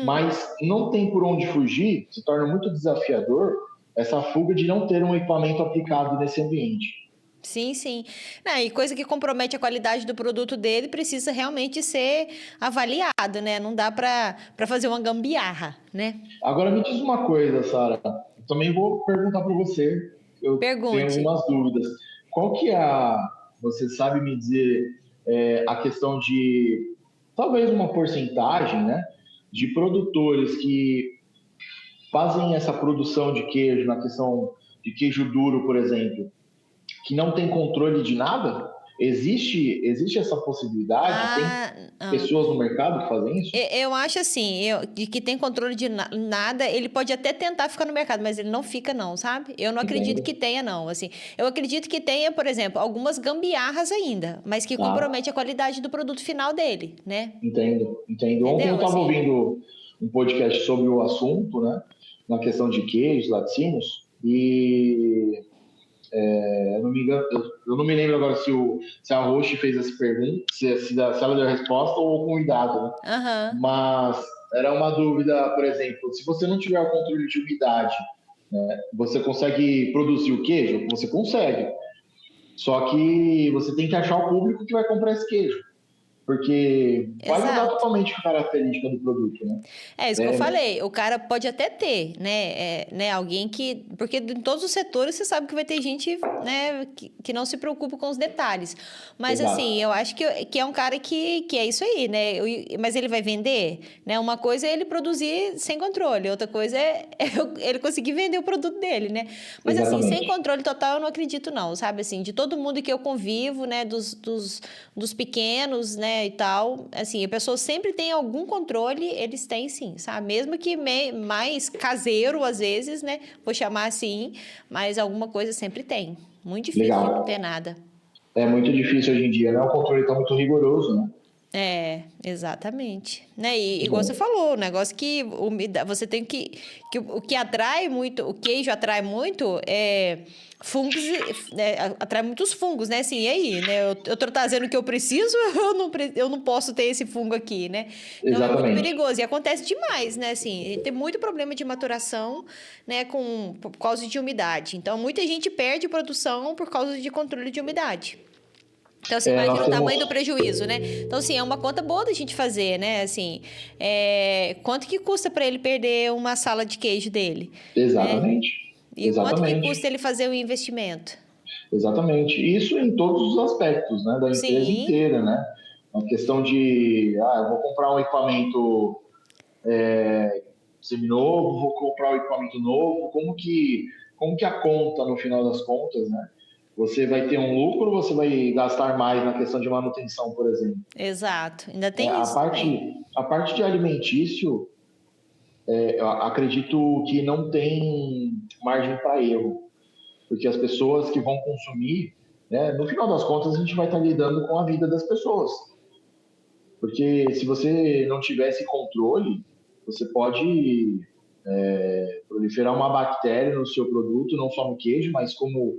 Mas não tem por onde fugir, se torna muito desafiador essa fuga de não ter um equipamento aplicado nesse ambiente. Sim, sim. Não, e coisa que compromete a qualidade do produto dele precisa realmente ser avaliado, né? Não dá para fazer uma gambiarra, né? Agora me diz uma coisa, Sara. também vou perguntar para você, eu tenho Pergunte. algumas dúvidas. Qual que é você sabe me dizer a questão de talvez uma porcentagem, né, de produtores que fazem essa produção de queijo, na questão de queijo duro, por exemplo, que não tem controle de nada? Existe essa possibilidade? Tem Ah, não. pessoas no mercado que fazem isso? Eu acho assim, de que tem controle de nada, ele pode até tentar ficar no mercado, mas ele não fica não, sabe? Eu não acredito Entendo. que tenha não, assim. Eu acredito que tenha, por exemplo, algumas gambiarras ainda, mas que Tá, compromete a qualidade do produto final dele, né? entendo. Ontem eu Entendeu? estava Assim. ouvindo um podcast sobre o assunto, né, na questão de queijos, laticínios, e eu não me engano, eu não me lembro agora se a Roche fez essa pergunta, se ela deu a resposta ou o convidado, né? Aham. Mas era uma dúvida, por exemplo, se você não tiver o controle de umidade, né, você consegue produzir o queijo? Você consegue. Só que você tem que achar o público que vai comprar esse queijo, porque vai mudar Exato. totalmente a característica do produto, né? É isso que eu É, falei. O cara pode até ter, né, alguém que. Porque em todos os setores você sabe que vai ter gente, né, que não se preocupa com os detalhes. Mas assim, exato, eu acho que é um cara que é isso aí, né? Mas ele vai vender, né? Uma coisa é ele produzir sem controle, outra coisa é ele conseguir vender o produto dele, né? Mas assim, sem exatamente. controle total eu não acredito, não, sabe? Assim, de todo mundo que eu convivo, né, dos pequenos, né, e tal, assim, a pessoa sempre tem algum controle, eles têm sim, sabe? Mesmo que mais caseiro às vezes, né, vou chamar assim, mas alguma coisa sempre tem. Muito difícil de não ter Legal. nada. É muito difícil hoje em dia, né? O controle está muito rigoroso, né? É, exatamente. Né? E Muito igual você bom. falou, o negócio que você tem que o que atrai muito, o queijo atrai muito fungos, atrai muitos fungos, né? Assim, e aí, né? Eu tô trazendo o que eu preciso, eu não posso ter esse fungo aqui, né? Então é muito Exatamente. perigoso e acontece demais, né? Assim, tem muito problema de maturação, né? Por causa de umidade. Então muita gente perde produção por causa de controle de umidade. Então, você imagina Nós o temos. tamanho do prejuízo, né? Então, assim, é uma conta boa da gente fazer, né? Assim, quanto que custa para ele perder uma sala de queijo dele, né? Exatamente. E quanto que custa Exatamente. ele fazer o investimento? Exatamente. Isso em todos os aspectos, né? Da empresa Sim, inteira, né? A questão de, eu vou comprar um equipamento seminovo, vou comprar um equipamento novo, como que a conta, no final das contas, né? Você vai ter um lucro, você vai gastar mais na questão de manutenção, por exemplo. exato. Ainda É, tem a isso também. parte, a parte de alimentício, eu acredito que não tem margem para erro, porque as pessoas que vão consumir, né, no final das contas, a gente vai estar lidando com a vida das pessoas. Porque se você não tivesse controle, você pode proliferar uma bactéria no seu produto, não só no queijo, mas como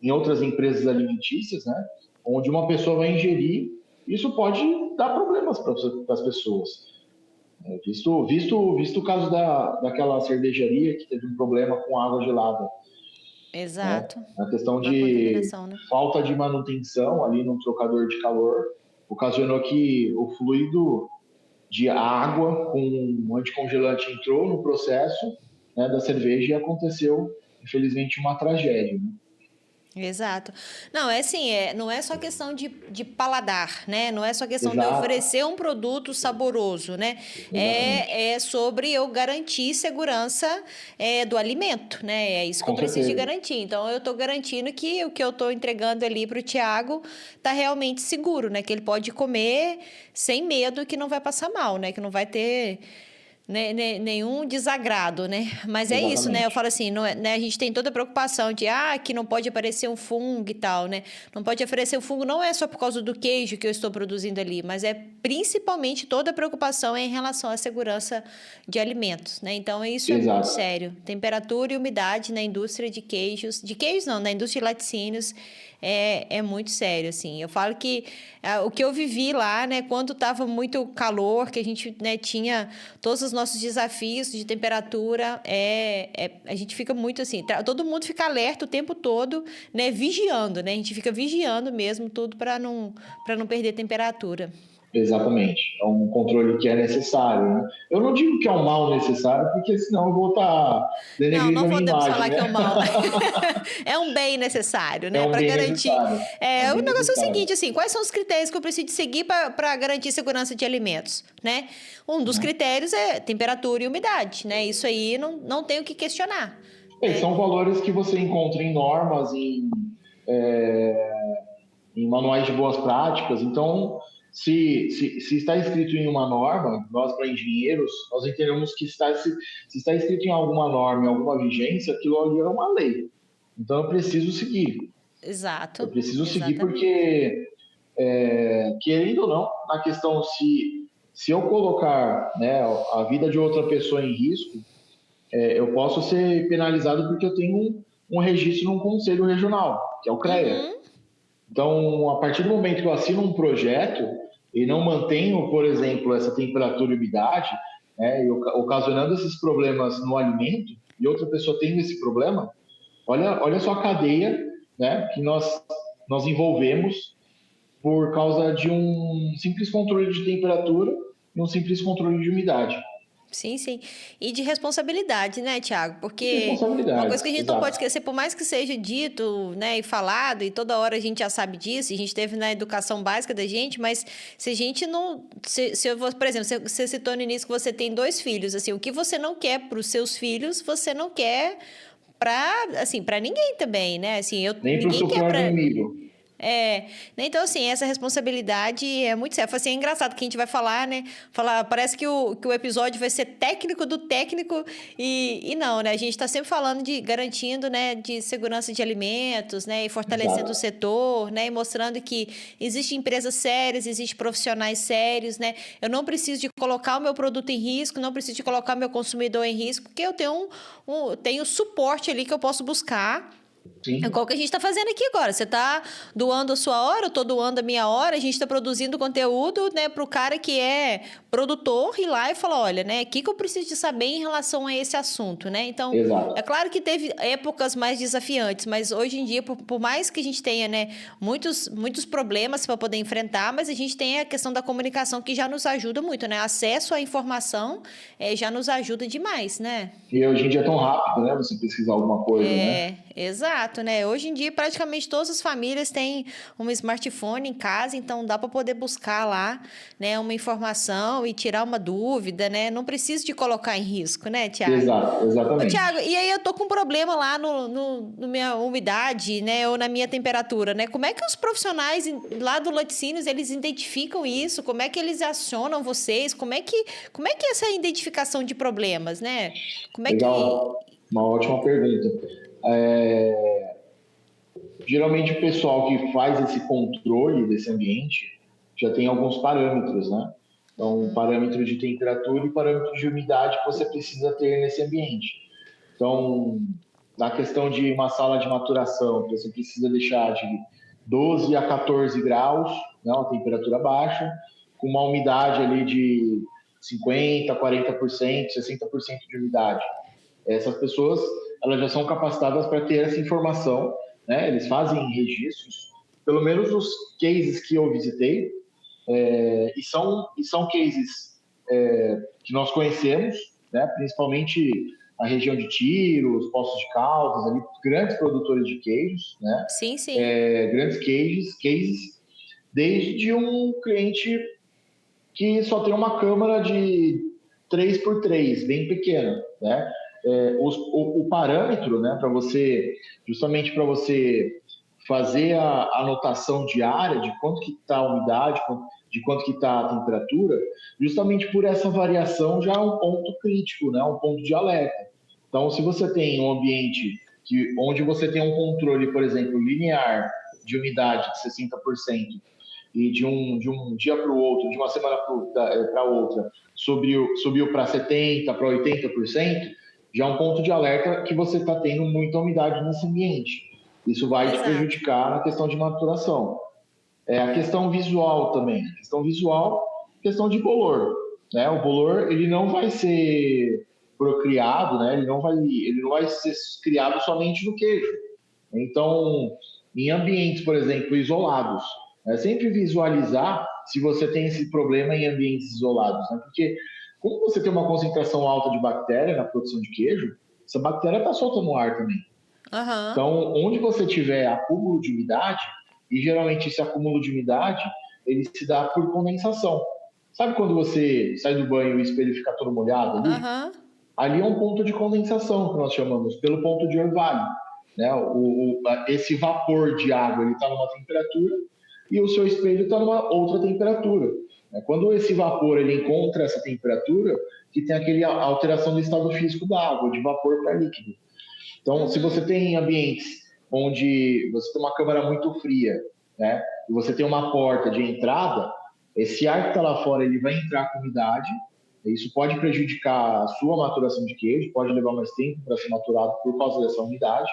em outras empresas alimentícias, né, onde uma pessoa vai ingerir, isso pode dar problemas para as pessoas. Visto o caso daquela cervejaria que teve um problema com água gelada, né? Exato. A questão Da de contaminação, né? falta de manutenção ali no trocador de calor ocasionou que o fluido de água com um anticongelante entrou no processo, né, da cerveja e aconteceu, infelizmente, uma tragédia. Né? Exato. Não, é assim, não é só questão de paladar, né? Não é só questão de eu Exato, oferecer um produto saboroso, né? exatamente. É sobre eu garantir segurança do alimento, né? É isso que eu Com preciso de certeza. garantir. Então, eu estou garantindo que o que eu estou entregando ali para o Tiago tá realmente seguro, né? Que ele pode comer sem medo que não vai passar mal, né? Que não vai ter nenhum desagrado, né? Mas é isso, né? Eu Exatamente. falo assim, não né? A gente tem toda a preocupação de que não pode aparecer um fungo e tal, né? Não pode aparecer um fungo, não é só por causa do queijo que eu estou produzindo ali, mas é principalmente toda a preocupação em relação à segurança de alimentos, né? Então isso é muito Exato. sério. Temperatura e umidade na indústria de queijos não, na indústria de laticínios é muito sério, assim. Eu falo que o que eu vivi lá, né, quando estava muito calor, que a gente, né, tinha todos os nossos desafios de temperatura, a gente fica muito assim, todo mundo fica alerta o tempo todo, né, vigiando, né? A gente fica vigiando mesmo tudo para não perder temperatura. Exatamente. É um controle que é necessário, né? Eu não digo que é um mal necessário, porque senão eu vou estar Não, denegrindo não a minha podemos imagem, falar né? que é um mal. É um bem necessário, É né? um Para bem garantir. necessário. É um O bem negócio é o necessário. seguinte, assim, quais são os critérios que eu preciso de seguir para garantir segurança de alimentos, né? Um dos critérios é temperatura e umidade, né? Isso aí não tem o que questionar, né? São valores que você encontra em normas, é, em manuais de boas práticas. Então, se está escrito em uma norma, nós para engenheiros, nós entendemos que se está escrito em alguma norma, em alguma vigência, aquilo ali é uma lei. Então, eu preciso seguir. Eu Exato, preciso seguir exatamente. porque, querendo ou não, na questão se eu colocar, né, a vida de outra pessoa em risco, eu posso ser penalizado porque eu tenho um registro num conselho regional, que é o CREA. Uhum, Então, a partir do momento que eu assino um projeto e não mantenho, por exemplo, essa temperatura e umidade, né, e ocasionando esses problemas no alimento, e outra pessoa tendo esse problema, olha só a cadeia, né, que nós envolvemos por causa de um simples controle de temperatura e um simples controle de umidade. sim, sim. E de responsabilidade, né, Tiago? E Porque uma coisa que a responsabilidades, gente não pode exato. esquecer, por mais que seja dito, né, e falado, e toda hora a gente já sabe disso, e a gente teve na educação básica da gente, mas se a gente não. Se eu vou, por exemplo, você citou no início que você tem 2 filhos, assim, o que você não quer para os seus filhos, você não quer para, assim, para ninguém também, né? Assim, Nem para o ninguém seu quer pior para. inimigo. Né? Então, assim, essa responsabilidade é muito séria. Assim, é engraçado que a gente vai falar, né? Falar, parece que o episódio vai ser técnico do técnico e não, né? A gente está sempre falando de garantindo, né, de segurança de alimentos, né? E fortalecendo o Exato. setor, né? E mostrando que existem empresas sérias, existem profissionais sérios, né? Eu não preciso de colocar o meu produto em risco, não preciso de colocar o meu consumidor em risco, porque eu tenho tenho suporte ali que eu posso buscar. É Sim, igual que a gente está fazendo aqui agora. Você está doando a sua hora, eu estou doando a minha hora, a gente está produzindo conteúdo, né, para o cara que é produtor ir lá e falar, olha, né, o que eu preciso de saber em relação a esse assunto, né? Então, é exato. claro que teve épocas mais desafiantes, mas hoje em dia, por mais que a gente tenha, né, muitos problemas para poder enfrentar, mas a gente tem a questão da comunicação que já nos ajuda muito, né? Acesso à informação já nos ajuda demais, né? E hoje em dia é tão rápido, né? Você pesquisar alguma coisa, né? Exato, né? Hoje em dia, praticamente todas as famílias têm um smartphone em casa, então dá para poder buscar lá, né, uma informação e tirar uma dúvida, né? Não precisa de colocar em risco, né, Tiago? Exato, Ô, exatamente. Tiago, e aí eu tô com um problema lá no minha umidade, né, ou na minha temperatura, né? Como é que os profissionais lá do Laticínios, eles identificam isso? Como é que eles acionam vocês? Como é que é essa identificação de problemas, né? Como é que... Legal, uma ótima pergunta. É, Geralmente o pessoal que faz esse controle desse ambiente já tem alguns parâmetros, né? Então, Uhum, parâmetro de temperatura e parâmetro de umidade que você precisa ter nesse ambiente. Então, na questão de uma sala de maturação, você precisa deixar de 12 a 14 graus, né, uma temperatura baixa, com uma umidade ali de 50%, 40%, 60% de umidade. Essas pessoas, elas já são capacitadas para ter essa informação, né? Eles fazem registros, pelo menos os cases que eu visitei, e são cases que nós conhecemos, né? Principalmente a região de Tiro, os Poços de Caldas, ali, grandes produtores de queijos, né? sim, sim. Grandes cases, desde um cliente que só tem uma câmara de 3x3, bem pequena, né? O parâmetro, né, para você, justamente para você fazer a anotação diária de quanto que está a umidade, de quanto que está a temperatura, justamente por essa variação já é um ponto crítico, né, um ponto de alerta. Então, se você tem um ambiente onde você tem um controle, por exemplo, linear de umidade de 60%, e de um dia para o outro, de uma semana para outra, subiu para 70%, para 80%, já é um ponto de alerta que você está tendo muita umidade nesse ambiente. Isso vai te Exato. prejudicar na questão de maturação. A questão visual também. A questão visual, questão de bolor. Né? O bolor ele não vai ser procriado, né? Ele não vai ser criado somente no queijo. Então, em ambientes, por exemplo, isolados, É sempre visualizar se você tem esse problema em ambientes isolados, né? Porque como você tem uma concentração alta de bactéria na produção de queijo, essa bactéria está solta no ar também. Aham. Então, onde você tiver acúmulo de umidade, e geralmente esse acúmulo de umidade, ele se dá por condensação. Sabe quando você sai do banho e o espelho fica todo molhado ali? Aham. Ali é um ponto de condensação, que nós chamamos, pelo ponto de orvalho. Né? Esse vapor de água está numa temperatura e o seu espelho está numa outra temperatura. Quando esse vapor ele encontra essa temperatura, que tem aquela alteração do estado físico da água, de vapor para líquido. Então, se você tem ambientes onde você tem uma câmara muito fria, né, e você tem uma porta de entrada, esse ar que está lá fora ele vai entrar com umidade, isso pode prejudicar a sua maturação de queijo, pode levar mais tempo para ser maturado por causa dessa umidade,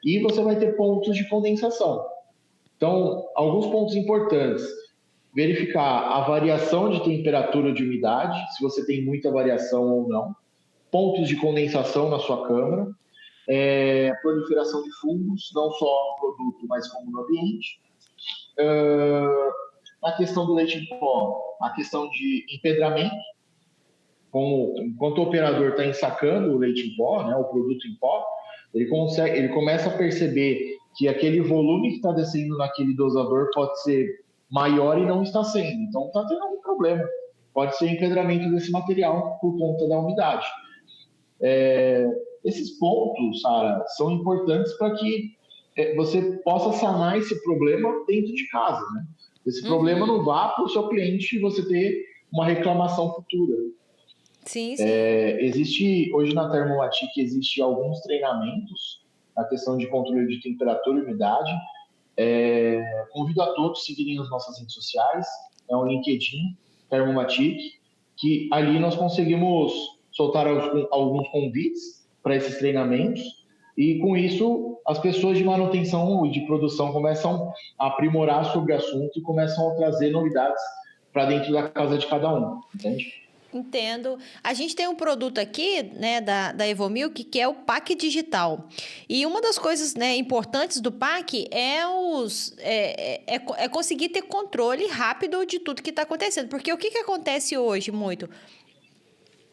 e você vai ter pontos de condensação. Então, alguns pontos importantes: verificar a variação de temperatura de umidade, se você tem muita variação ou não, pontos de condensação na sua câmara, proliferação de fungos, não só no produto, mas como no ambiente. A questão do leite em pó, a questão de empedramento, enquanto o operador está ensacando o leite em pó, né, o produto em pó, ele começa a perceber que aquele volume que está descendo naquele dosador pode ser maior e não está sendo. Então, está tendo algum problema. Pode ser empedramento desse material por conta da umidade. Esses pontos, Sara, são importantes para que você possa sanar esse problema dentro de casa, né? Esse problema não vá para o seu cliente e você ter uma reclamação futura. Sim, sim. Existe, hoje na Thermomatic, existe alguns treinamentos na questão de controle de temperatura e umidade. Convido a todos a seguirem as nossas redes sociais, é o LinkedIn, Thermomatic, que ali nós conseguimos soltar alguns convites para esses treinamentos, e com isso as pessoas de manutenção e de produção começam a aprimorar sobre o assunto e começam a trazer novidades para dentro da casa de cada um, entende? Entendo. A gente tem um produto aqui, né, da Evomilk, que é o PAC digital. E uma das coisas, né, importantes do PAC é conseguir ter controle rápido de tudo que está acontecendo. Porque o que acontece hoje muito?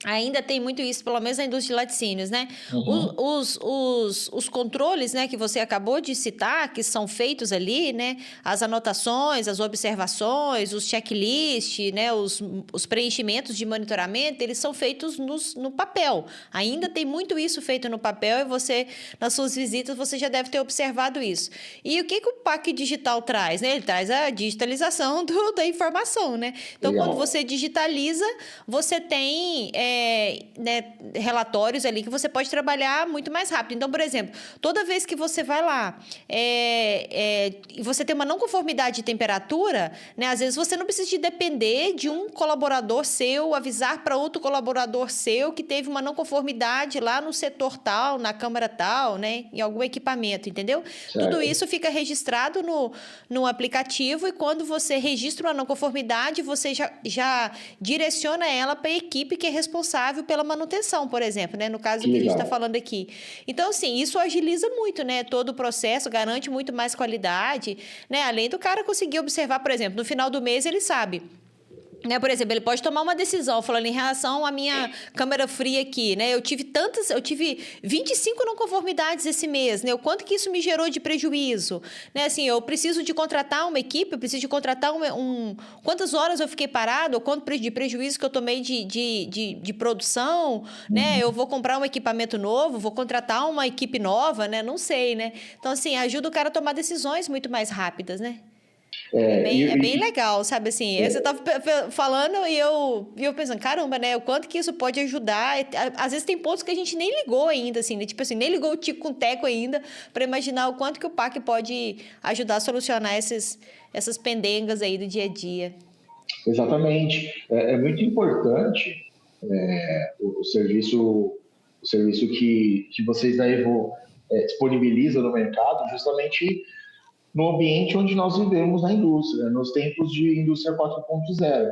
Ainda tem muito isso, pelo menos na indústria de laticínios, né? Os controles, né, que você acabou de citar, que são feitos ali, né? As anotações, as observações, os checklists, né? Os preenchimentos de monitoramento, eles são feitos no papel. Ainda tem muito isso feito no papel e você, nas suas visitas, você já deve ter observado isso. E o que o PAC digital traz, né? Ele traz a digitalização da informação, né? Então, Legal. quando você digitaliza, você tem né, relatórios ali que você pode trabalhar muito mais rápido. Então, por exemplo, toda vez que você vai lá e você tem uma não conformidade de temperatura, né, às vezes você não precisa de depender de um colaborador seu avisar para outro colaborador seu que teve uma não conformidade lá no setor tal, na câmara tal, né, em algum equipamento, entendeu? Certo. Tudo isso fica registrado no aplicativo, e quando você registra uma não conformidade, você já direciona ela para a equipe que é responsável pela manutenção, por exemplo, né? No caso que a gente está falando aqui. Então, assim, isso agiliza muito, né? Todo o processo, garante muito mais qualidade, né? Além do cara conseguir observar, por exemplo, no final do mês ele sabe. Né, por exemplo, ele pode tomar uma decisão falando em relação à minha câmara fria aqui, né? Eu tive 25 não conformidades esse mês, né? O quanto que isso me gerou de prejuízo, né? Assim, eu preciso de contratar uma equipe, eu preciso de contratar quantas horas eu fiquei parado, ou quanto de prejuízo que eu tomei de produção, né? Eu vou comprar um equipamento novo, vou contratar uma equipe nova, né? Não sei, né? Então, assim, ajuda o cara a tomar decisões muito mais rápidas, né? É bem legal, sabe assim? Você estava falando e eu pensando, caramba, né? O quanto que isso pode ajudar. Às vezes tem pontos que a gente nem ligou ainda, assim, né? Tipo assim, nem ligou o tico com o teco ainda para imaginar o quanto que o PAC pode ajudar a solucionar essas pendengas aí do dia a dia. Exatamente. É muito importante o serviço que vocês da Evo disponibilizam no mercado, justamente no ambiente onde nós vivemos na indústria, nos tempos de indústria 4.0.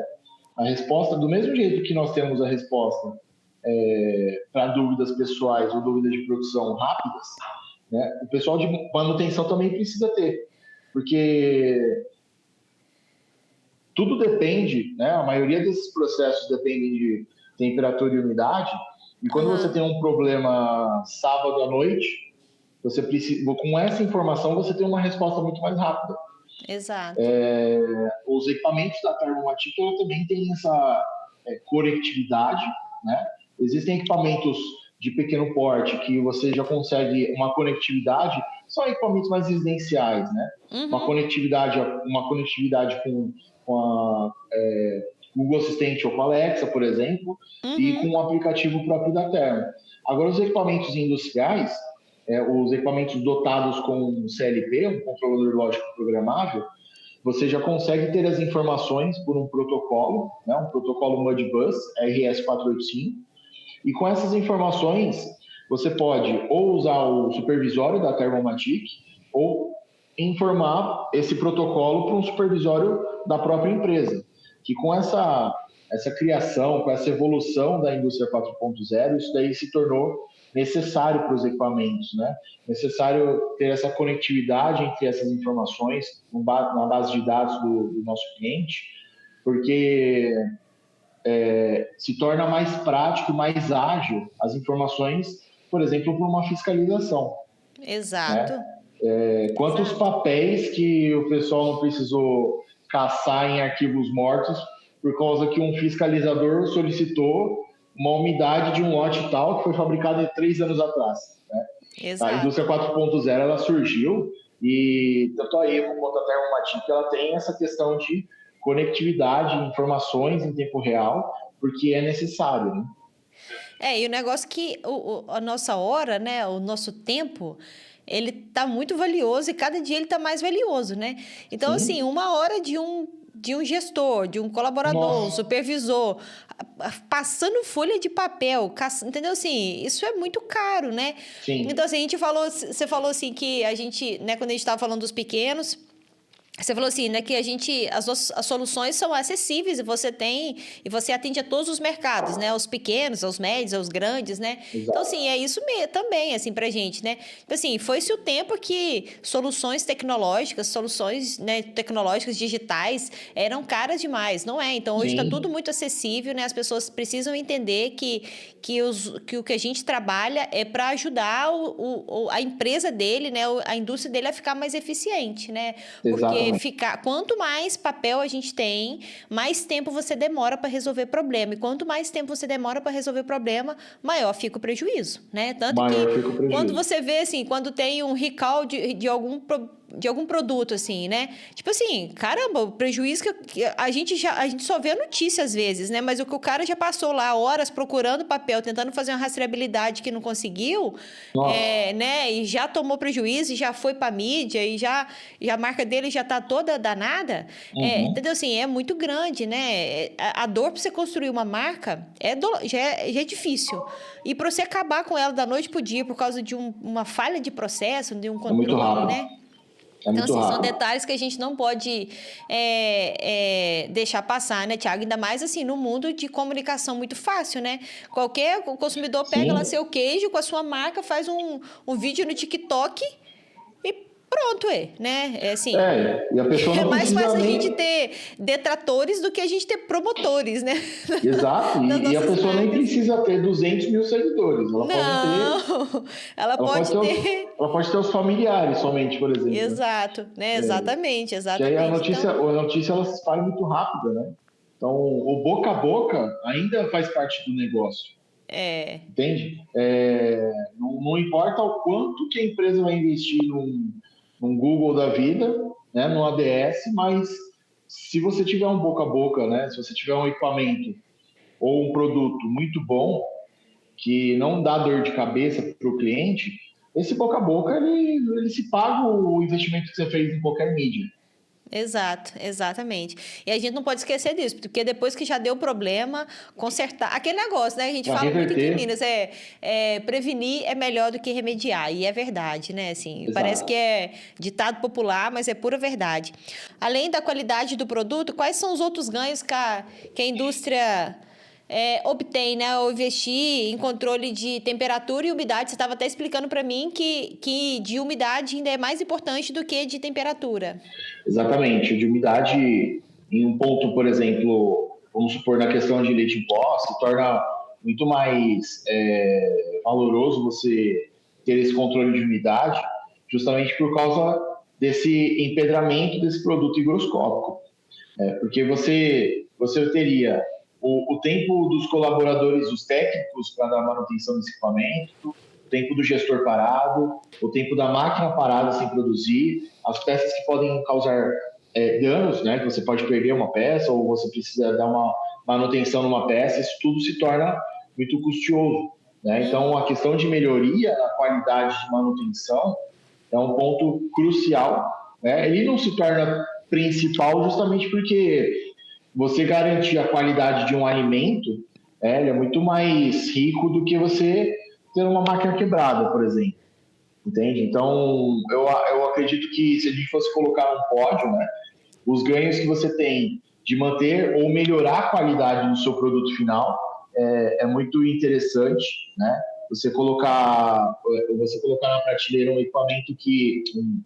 A resposta, do mesmo jeito que nós temos a resposta para dúvidas pessoais ou dúvidas de produção rápidas, né, o pessoal de manutenção também precisa ter, porque tudo depende, né? A maioria desses processos dependem de temperatura e umidade. E quando você tem um problema sábado à noite, você precisa, com essa informação, você tem uma resposta muito mais rápida. Exato. Os equipamentos da Thermomatic também têm essa conectividade, né? Existem equipamentos de pequeno porte que você já consegue uma conectividade, são equipamentos mais residenciais, né? Uma conectividade com a Google Assistente ou com a Alexa, por exemplo, e com o aplicativo próprio da Thermo. Agora, os equipamentos industriais, os equipamentos dotados com CLP, um controlador lógico programável, você já consegue ter as informações por um protocolo, né, um protocolo Modbus RS485, e com essas informações você pode ou usar o supervisório da Thermomatic ou informar esse protocolo para um supervisório da própria empresa, que com essa criação, com essa evolução da indústria 4.0, isso daí se tornou necessário para os equipamentos, né? Necessário ter essa conectividade entre essas informações na base de dados do nosso cliente, porque se torna mais prático, mais ágil as informações, por exemplo, para uma fiscalização. Exato. Né? Quantos papéis que o pessoal não precisou caçar em arquivos mortos por causa que um fiscalizador solicitou uma umidade de um lote tal que foi fabricado 3 anos atrás. Né? Exato. A indústria 4.0 ela surgiu e tanto a Evo quanto a Thermomatic ela tem essa questão de conectividade, informações em tempo real, porque é necessário. Né? E o negócio que a nossa hora, né, o nosso tempo, ele tá muito valioso e cada dia ele tá mais valioso, né? Então, assim, 1 hora de um gestor, de um colaborador, um supervisor, passando folha de papel, entendeu? Assim, isso é muito caro, né? Sim. Então, assim, você falou assim que a gente, né, quando a gente estava falando dos pequenos, você falou assim, né, que as soluções são acessíveis e você atende a todos os mercados, né, aos pequenos, aos médios, aos grandes, né? Exato. Então, assim, é isso mesmo também, assim, pra gente, né? Então, assim, foi-se o tempo que soluções tecnológicas, né, tecnológicas digitais eram caras demais, não é? Então, hoje está tudo muito acessível, né? As pessoas precisam entender que o que a gente trabalha é para ajudar a empresa dele, né, a indústria dele a ficar mais eficiente, né? Porque quanto mais papel a gente tem, mais tempo você demora para resolver problema. E quanto mais tempo você demora para resolver problema, maior fica o prejuízo, né? Tanto que quando você vê, assim, quando tem um recall de algum produto, assim, né? Tipo assim, caramba, o prejuízo que a gente só vê a notícia às vezes, né? Mas o que o cara já passou lá horas procurando papel, tentando fazer uma rastreabilidade que não conseguiu, né? E já tomou prejuízo, e já foi pra mídia, e já a marca dele já tá toda danada. Entendeu? Assim, é muito grande, né? A dor pra você construir uma marca já é difícil. E pra você acabar com ela da noite pro dia por causa de uma falha de processo, de um controle, né? Então, assim, são detalhes que a gente não pode deixar passar, né, Thiago? Ainda mais, assim, no mundo de comunicação muito fácil, né? Qualquer consumidor pega lá seu queijo com a sua marca, faz um vídeo no TikTok e pronto, né? Assim, e a pessoa não é mais fácil nem... a gente ter detratores do que a gente ter promotores, né? Exato, e a pessoa nem precisa ter 200 mil seguidores. Ela pode ter os familiares somente, por exemplo. Exato, né? Exatamente. Que aí a notícia ela se espalha muito rápido, né? Então, o boca a boca ainda faz parte do negócio. Entende? Não importa o quanto que a empresa vai investir num Google da vida, né, no ADS, mas se você tiver um boca a boca, né, se você tiver um equipamento ou um produto muito bom, que não dá dor de cabeça para o cliente, esse boca a boca, ele se paga o investimento que você fez em qualquer mídia. Exato, exatamente. E a gente não pode esquecer disso, porque depois que já deu problema, consertar... Aquele negócio, né? A gente fala muito aqui em Minas, prevenir é melhor do que remediar. E é verdade, né? Assim, exato. Parece que é ditado popular, mas é pura verdade. Além da qualidade do produto, quais são os outros ganhos que a indústria... obtém, né, ao investir em controle de temperatura e umidade? Você estava até explicando para mim que de umidade ainda é mais importante do que de temperatura. Exatamente. De umidade, em um ponto, por exemplo, vamos supor, na questão de leite em pó, se torna muito mais valoroso você ter esse controle de umidade, justamente por causa desse empedramento desse produto higroscópico. Porque você teria o tempo dos colaboradores, dos técnicos para dar manutenção desse equipamento, o tempo do gestor parado, o tempo da máquina parada sem produzir, as peças que podem causar danos, né? Que você pode perder uma peça ou você precisa dar uma manutenção numa peça, isso tudo se torna muito custoso, né? Então, a questão de melhoria na qualidade de manutenção é um ponto crucial, né? Ele não se torna principal justamente porque você garantir a qualidade de um alimento, ele é muito mais rico do que você ter uma máquina quebrada, por exemplo. Entende? Então, eu acredito que se a gente fosse colocar um pódio, né, os ganhos que você tem de manter ou melhorar a qualidade do seu produto final é muito interessante, né? Você colocar na prateleira um equipamento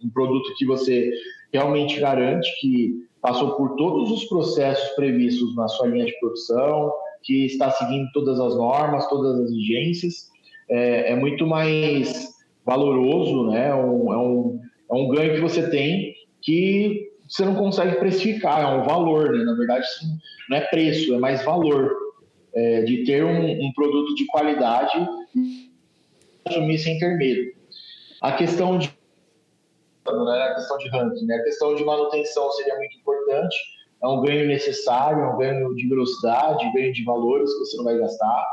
um produto que você realmente garante que passou por todos os processos previstos na sua linha de produção, que está seguindo todas as normas, todas as exigências, é muito mais valoroso, né? É um ganho que você tem que você não consegue precificar, é um valor, né? Na verdade, não é preço, é mais valor de ter um produto de qualidade e consumir sem ter medo. A questão de ranking, né? A questão de manutenção seria muito importante, é um ganho necessário, é um ganho de velocidade, ganho de valores que você não vai gastar.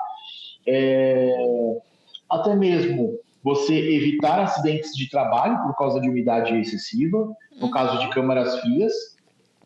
Até mesmo você evitar acidentes de trabalho por causa de umidade excessiva, no caso de câmaras frias.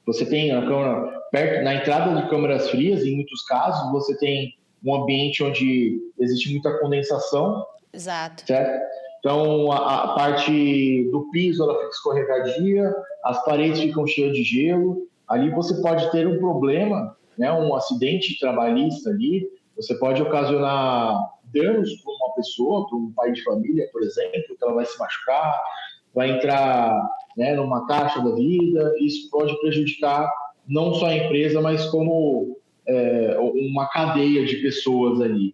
Você tem a câmara perto, na entrada de câmaras frias, em muitos casos, você tem um ambiente onde existe muita condensação. Exato. Certo? Então, a parte do piso ela fica escorregadia, as paredes ficam cheias de gelo. Ali você pode ter um problema, né, um acidente trabalhista ali. Você pode ocasionar danos para uma pessoa, para um pai de família, por exemplo, que ela vai se machucar, vai entrar, né, numa caixa da vida. Isso pode prejudicar não só a empresa, mas como uma cadeia de pessoas ali.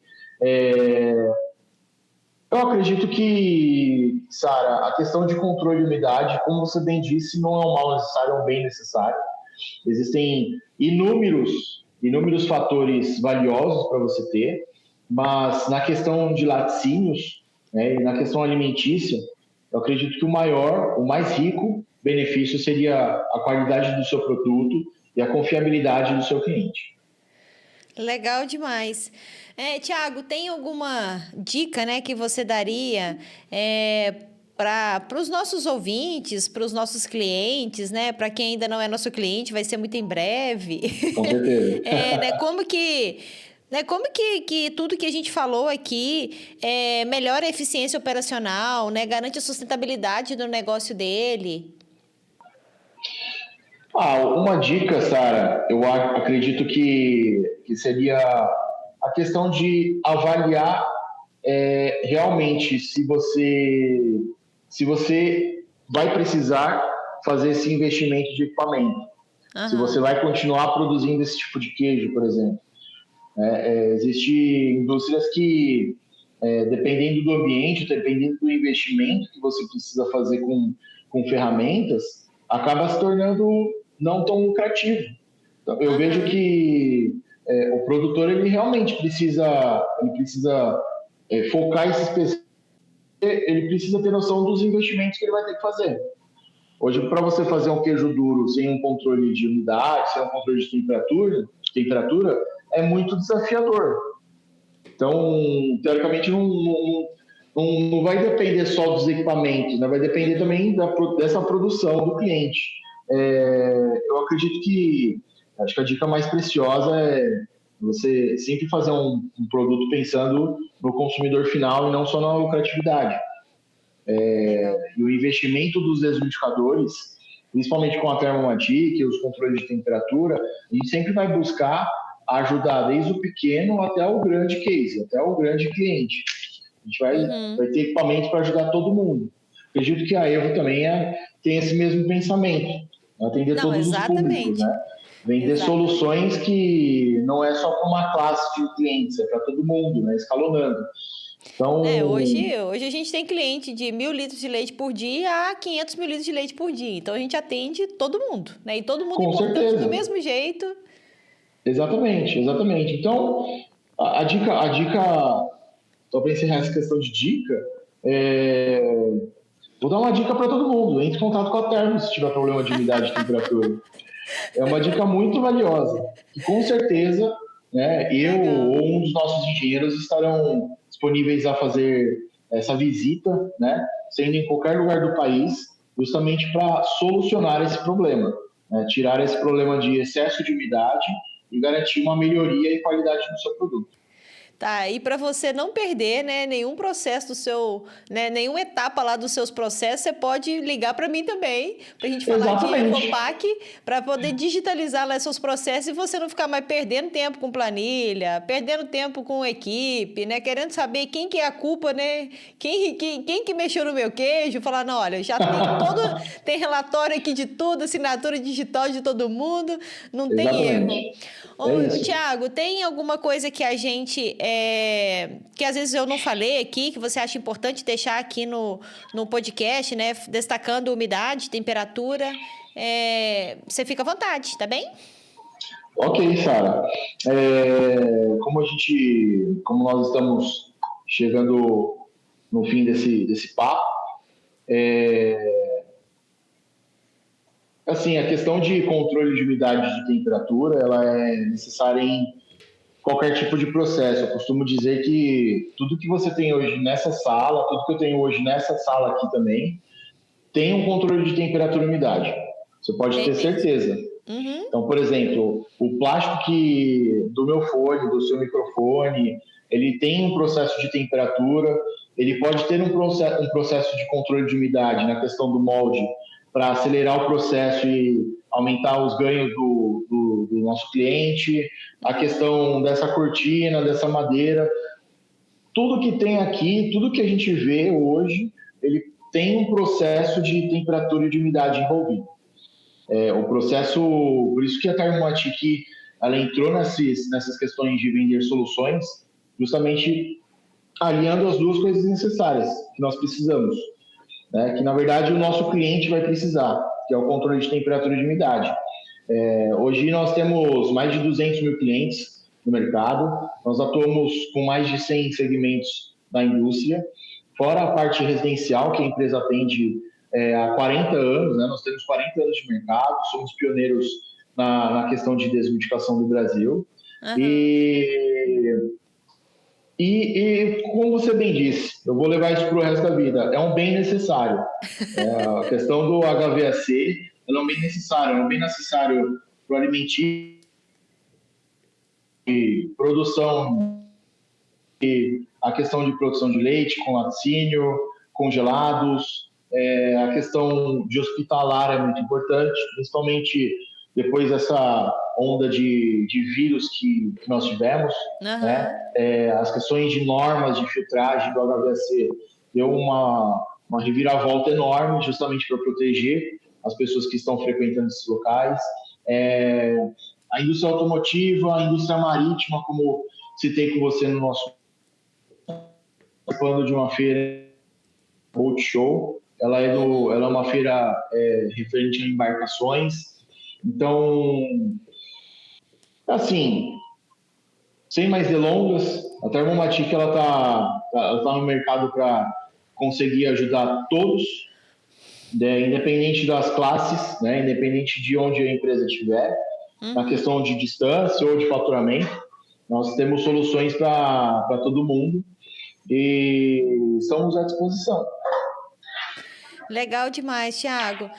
Eu acredito que, Sara, a questão de controle de umidade, como você bem disse, não é um mal necessário, é um bem necessário. Existem inúmeros fatores valiosos para você ter, mas na questão de laticínios, né, e na questão alimentícia, eu acredito que o mais rico benefício seria a qualidade do seu produto e a confiabilidade do seu cliente. Legal demais. Tiago, tem alguma dica, né, que você daria para os nossos ouvintes, para os nossos clientes, né? Para quem ainda não é nosso cliente, vai ser muito em breve. Com certeza. Como que tudo que a gente falou aqui melhora a eficiência operacional, né? Garante a sustentabilidade do negócio dele? Uma dica, Sara, eu acredito que seria a questão de avaliar realmente se você vai precisar fazer esse investimento de equipamento. Se você vai continuar produzindo esse tipo de queijo, por exemplo. Existem indústrias que, dependendo do ambiente, dependendo do investimento que você precisa fazer com ferramentas, acaba se tornando não tão lucrativo. Então, eu vejo que o produtor ele realmente precisa focar ele precisa ter noção dos investimentos que ele vai ter que fazer. Hoje, para você fazer um queijo duro sem um controle de umidade, sem um controle de temperatura é muito desafiador. Então, teoricamente, não vai depender só dos equipamentos, né? Vai depender também dessa produção do cliente. Eu acredito acho que a dica mais preciosa é você sempre fazer um produto pensando no consumidor final e não só na lucratividade. E o investimento dos desmidificadores, principalmente com a Thermomatic, os controles de temperatura, a gente sempre vai buscar ajudar desde o pequeno até o grande case, até o grande cliente. A gente vai ter equipamentos para ajudar todo mundo. Acredito que a Evo também tem esse mesmo pensamento, atender todos os públicos, né? Vender Exato. soluções que não é só para uma classe de clientes, é para todo mundo, né? Escalonando. Então, Hoje a gente tem cliente de 1.000 litros de leite por dia a 500 mil litros de leite por dia. Então a gente atende todo mundo, né? E todo mundo com importante do certeza. mesmo jeito. Exatamente, exatamente. Então, a dica, só para encerrar essa questão de dica, vou dar uma dica para todo mundo. Entre em contato com a Termo se tiver problema de umidade e temperatura. É uma dica muito valiosa, que com certeza, né, eu Legal. ou um dos nossos engenheiros estarão disponíveis a fazer essa visita, né, sendo em qualquer lugar do país, justamente para solucionar esse problema, né, tirar esse problema de excesso de umidade e garantir uma melhoria e qualidade do seu produto. Tá, e para você não perder, né, nenhum processo do seu, né, nenhuma etapa lá dos seus processos, você pode ligar para mim também, para a gente falar de Exatamente. Ecopac, para poder digitalizar lá seus processos e você não ficar mais perdendo tempo com planilha, perdendo tempo com equipe, né, querendo saber quem que é a culpa, né, quem que mexeu no meu queijo, falar, não, olha, já tem relatório aqui de tudo, assinatura digital de todo mundo, não tem erro. Exatamente. É isso. Tiago, tem alguma coisa que a gente, que às vezes eu não falei aqui, que você acha importante deixar aqui no podcast, né? Destacando umidade, temperatura. Você fica à vontade, tá bem? Ok, Sara. Como nós estamos chegando no fim desse papo, assim, a questão de controle de umidade de temperatura, ela é necessária em qualquer tipo de processo. Eu costumo dizer que tudo que você tem hoje nessa sala, tudo que eu tenho hoje nessa sala aqui também, tem um controle de temperatura e umidade. Você pode ter Perfeito. certeza. Uhum. Então, por exemplo, o plástico do meu fone, do seu microfone, ele tem um processo de temperatura, ele pode ter um processo de controle de umidade na questão do molde para acelerar o processo e aumentar os ganhos do nosso cliente, a questão dessa cortina, dessa madeira, tudo que tem aqui, tudo que a gente vê hoje, ele tem um processo de temperatura e de umidade envolvido. O processo, por isso que a Thermomatic, ela entrou nessas questões de vender soluções, justamente alinhando as duas coisas necessárias que nós precisamos, né? Que na verdade o nosso cliente vai precisar, que é o controle de temperatura e de umidade. Hoje nós temos mais de 200 mil clientes no mercado, nós atuamos com mais de 100 segmentos da indústria, fora a parte residencial que a empresa atende há 40 anos, né? Nós temos 40 anos de mercado, somos pioneiros na questão de desumidificação do Brasil. Uhum. E como você bem disse, eu vou levar isso para o resto da vida, é um bem necessário. A questão do HVAC é um bem necessário para o alimentício, produção, a questão de produção de leite com laticínio, congelados, a questão de hospitalar é muito importante, principalmente depois dessa onda de vírus que nós tivemos, né? As questões de normas de filtragem do HVAC deu uma reviravolta enorme justamente para proteger as pessoas que estão frequentando esses locais. A indústria automotiva, a indústria marítima, como citei com você no nosso participando de uma feira Boat Show, ela é uma feira referente a embarcações. Então, assim, sem mais delongas, a Thermomatic ela tá no mercado para conseguir ajudar todos, né, independente das classes, né, independente de onde a empresa estiver, na questão de distância ou de faturamento. Nós temos soluções para todo mundo e estamos à disposição. Legal demais, Thiago.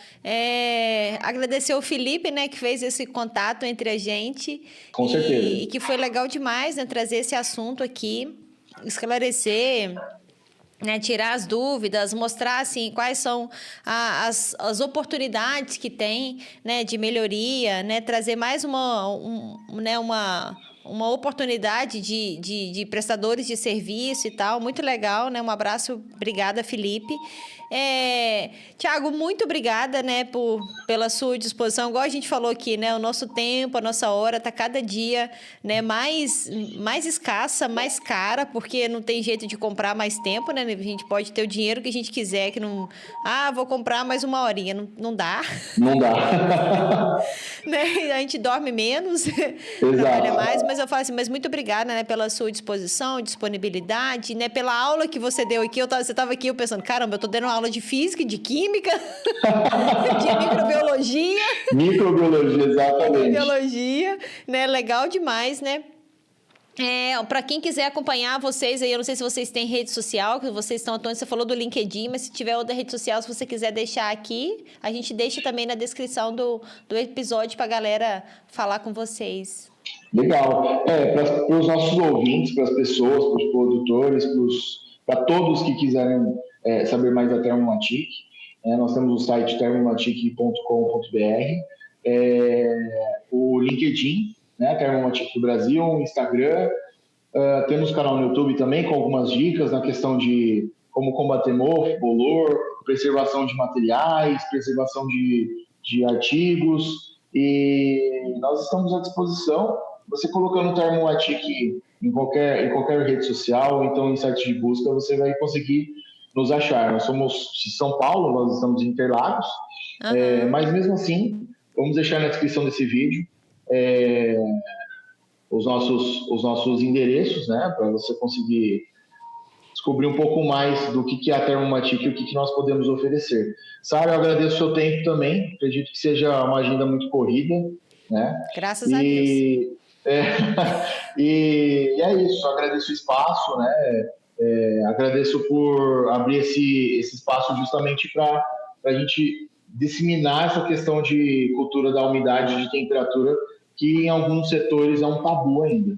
Agradecer ao Felipe, né, que fez esse contato entre a gente. Com certeza. E que foi legal demais, né, trazer esse assunto aqui, esclarecer, né, tirar as dúvidas, mostrar assim, quais são as oportunidades que tem, né, de melhoria, né, trazer mais uma uma oportunidade de prestadores de serviço e tal, muito legal, né? Um abraço, obrigada, Felipe. Tiago, muito obrigada, né, pela sua disposição. Igual a gente falou aqui, né, o nosso tempo, a nossa hora está cada dia, né, mais escassa, mais cara, porque não tem jeito de comprar mais tempo, né? A gente pode ter o dinheiro que a gente quiser, que não... vou comprar mais uma horinha. Não dá. Não dá. Né? A gente dorme menos, Exato. trabalha mais, mas eu falo assim, mas muito obrigada, né, pela sua disposição, disponibilidade, né, pela aula que você deu aqui. Você estava aqui eu pensando, caramba, eu tô dando uma aula de física, de química, de microbiologia. Microbiologia, exatamente. Microbiologia, né? Legal demais, né? Para quem quiser acompanhar vocês aí, eu não sei se vocês têm rede social, que vocês estão atuando, você falou do LinkedIn, mas se tiver outra rede social, se você quiser deixar aqui, a gente deixa também na descrição do episódio para a galera falar com vocês. Legal. Para os nossos ouvintes, para as pessoas, para os produtores, para todos que quiserem saber mais da Thermomatic, nós temos o site thermomatic.com.br, o LinkedIn, né, Thermomatic do Brasil, o Instagram, temos canal no YouTube também com algumas dicas na questão de como combater mofo, bolor, preservação de materiais, preservação de artigos, e nós estamos à disposição. Você colocando o Thermomatic em qualquer rede social, ou então em site de busca, você vai conseguir nos achar. Nós somos de São Paulo, nós estamos em Interlagos, mas mesmo assim, vamos deixar na descrição desse vídeo os nossos endereços, né, para você conseguir descobrir um pouco mais do que é a Thermomatic e o que nós podemos oferecer. Sara, eu agradeço o seu tempo também, acredito que seja uma agenda muito corrida, né? Graças a Deus. E é isso, agradeço o espaço, né? Agradeço por abrir esse espaço justamente para a gente disseminar essa questão de cultura da umidade, de temperatura, que em alguns setores é um tabu ainda.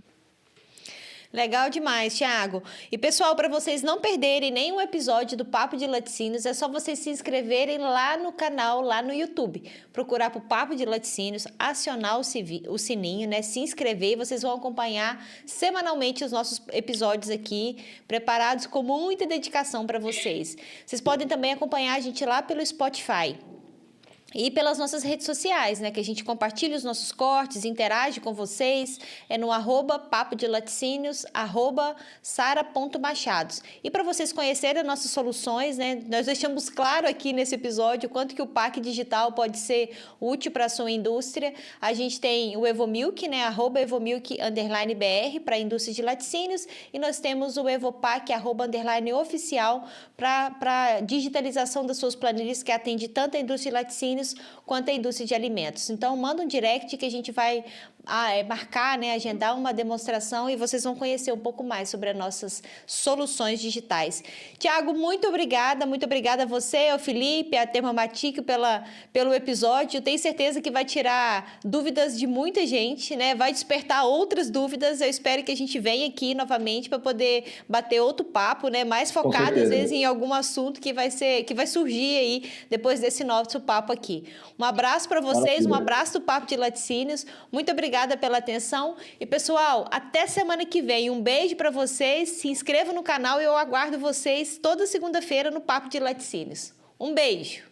Legal demais, Thiago. E, pessoal, para vocês não perderem nenhum episódio do Papo de Laticínios, é só vocês se inscreverem lá no canal, lá no YouTube. Procurar por Papo de Laticínios, acionar o sininho, né? Se inscrever e vocês vão acompanhar semanalmente os nossos episódios aqui, preparados com muita dedicação para vocês. Vocês podem também acompanhar a gente lá pelo Spotify. E pelas nossas redes sociais, né? Que a gente compartilha os nossos cortes, interage com vocês, no @papo de laticínios, @sara.machados. E para vocês conhecerem as nossas soluções, né? Nós deixamos claro aqui nesse episódio o quanto que o PAC digital pode ser útil para a sua indústria. A gente tem o Evomilk, né? @evomilk_br para a indústria de laticínios. E nós temos o Evopac, @oficial para digitalização das suas planilhas, que atende tanto a indústria de laticínios quanto a indústria de alimentos. Então, manda um direct que a gente vai marcar, né, agendar uma demonstração e vocês vão conhecer um pouco mais sobre as nossas soluções digitais. Tiago, muito obrigada a você, ao Felipe, a Thermomatic pelo episódio. Eu tenho certeza que vai tirar dúvidas de muita gente, né? Vai despertar outras dúvidas. Eu espero que a gente venha aqui novamente para poder bater outro papo, né? Mais focado, às vezes, em algum assunto que vai surgir aí depois desse nosso papo aqui. Um abraço para vocês, um abraço do Papo de Laticínios. Muito obrigada pela atenção. E, pessoal, até semana que vem. Um beijo para vocês. Se inscrevam no canal e eu aguardo vocês toda segunda-feira no Papo de Laticínios. Um beijo!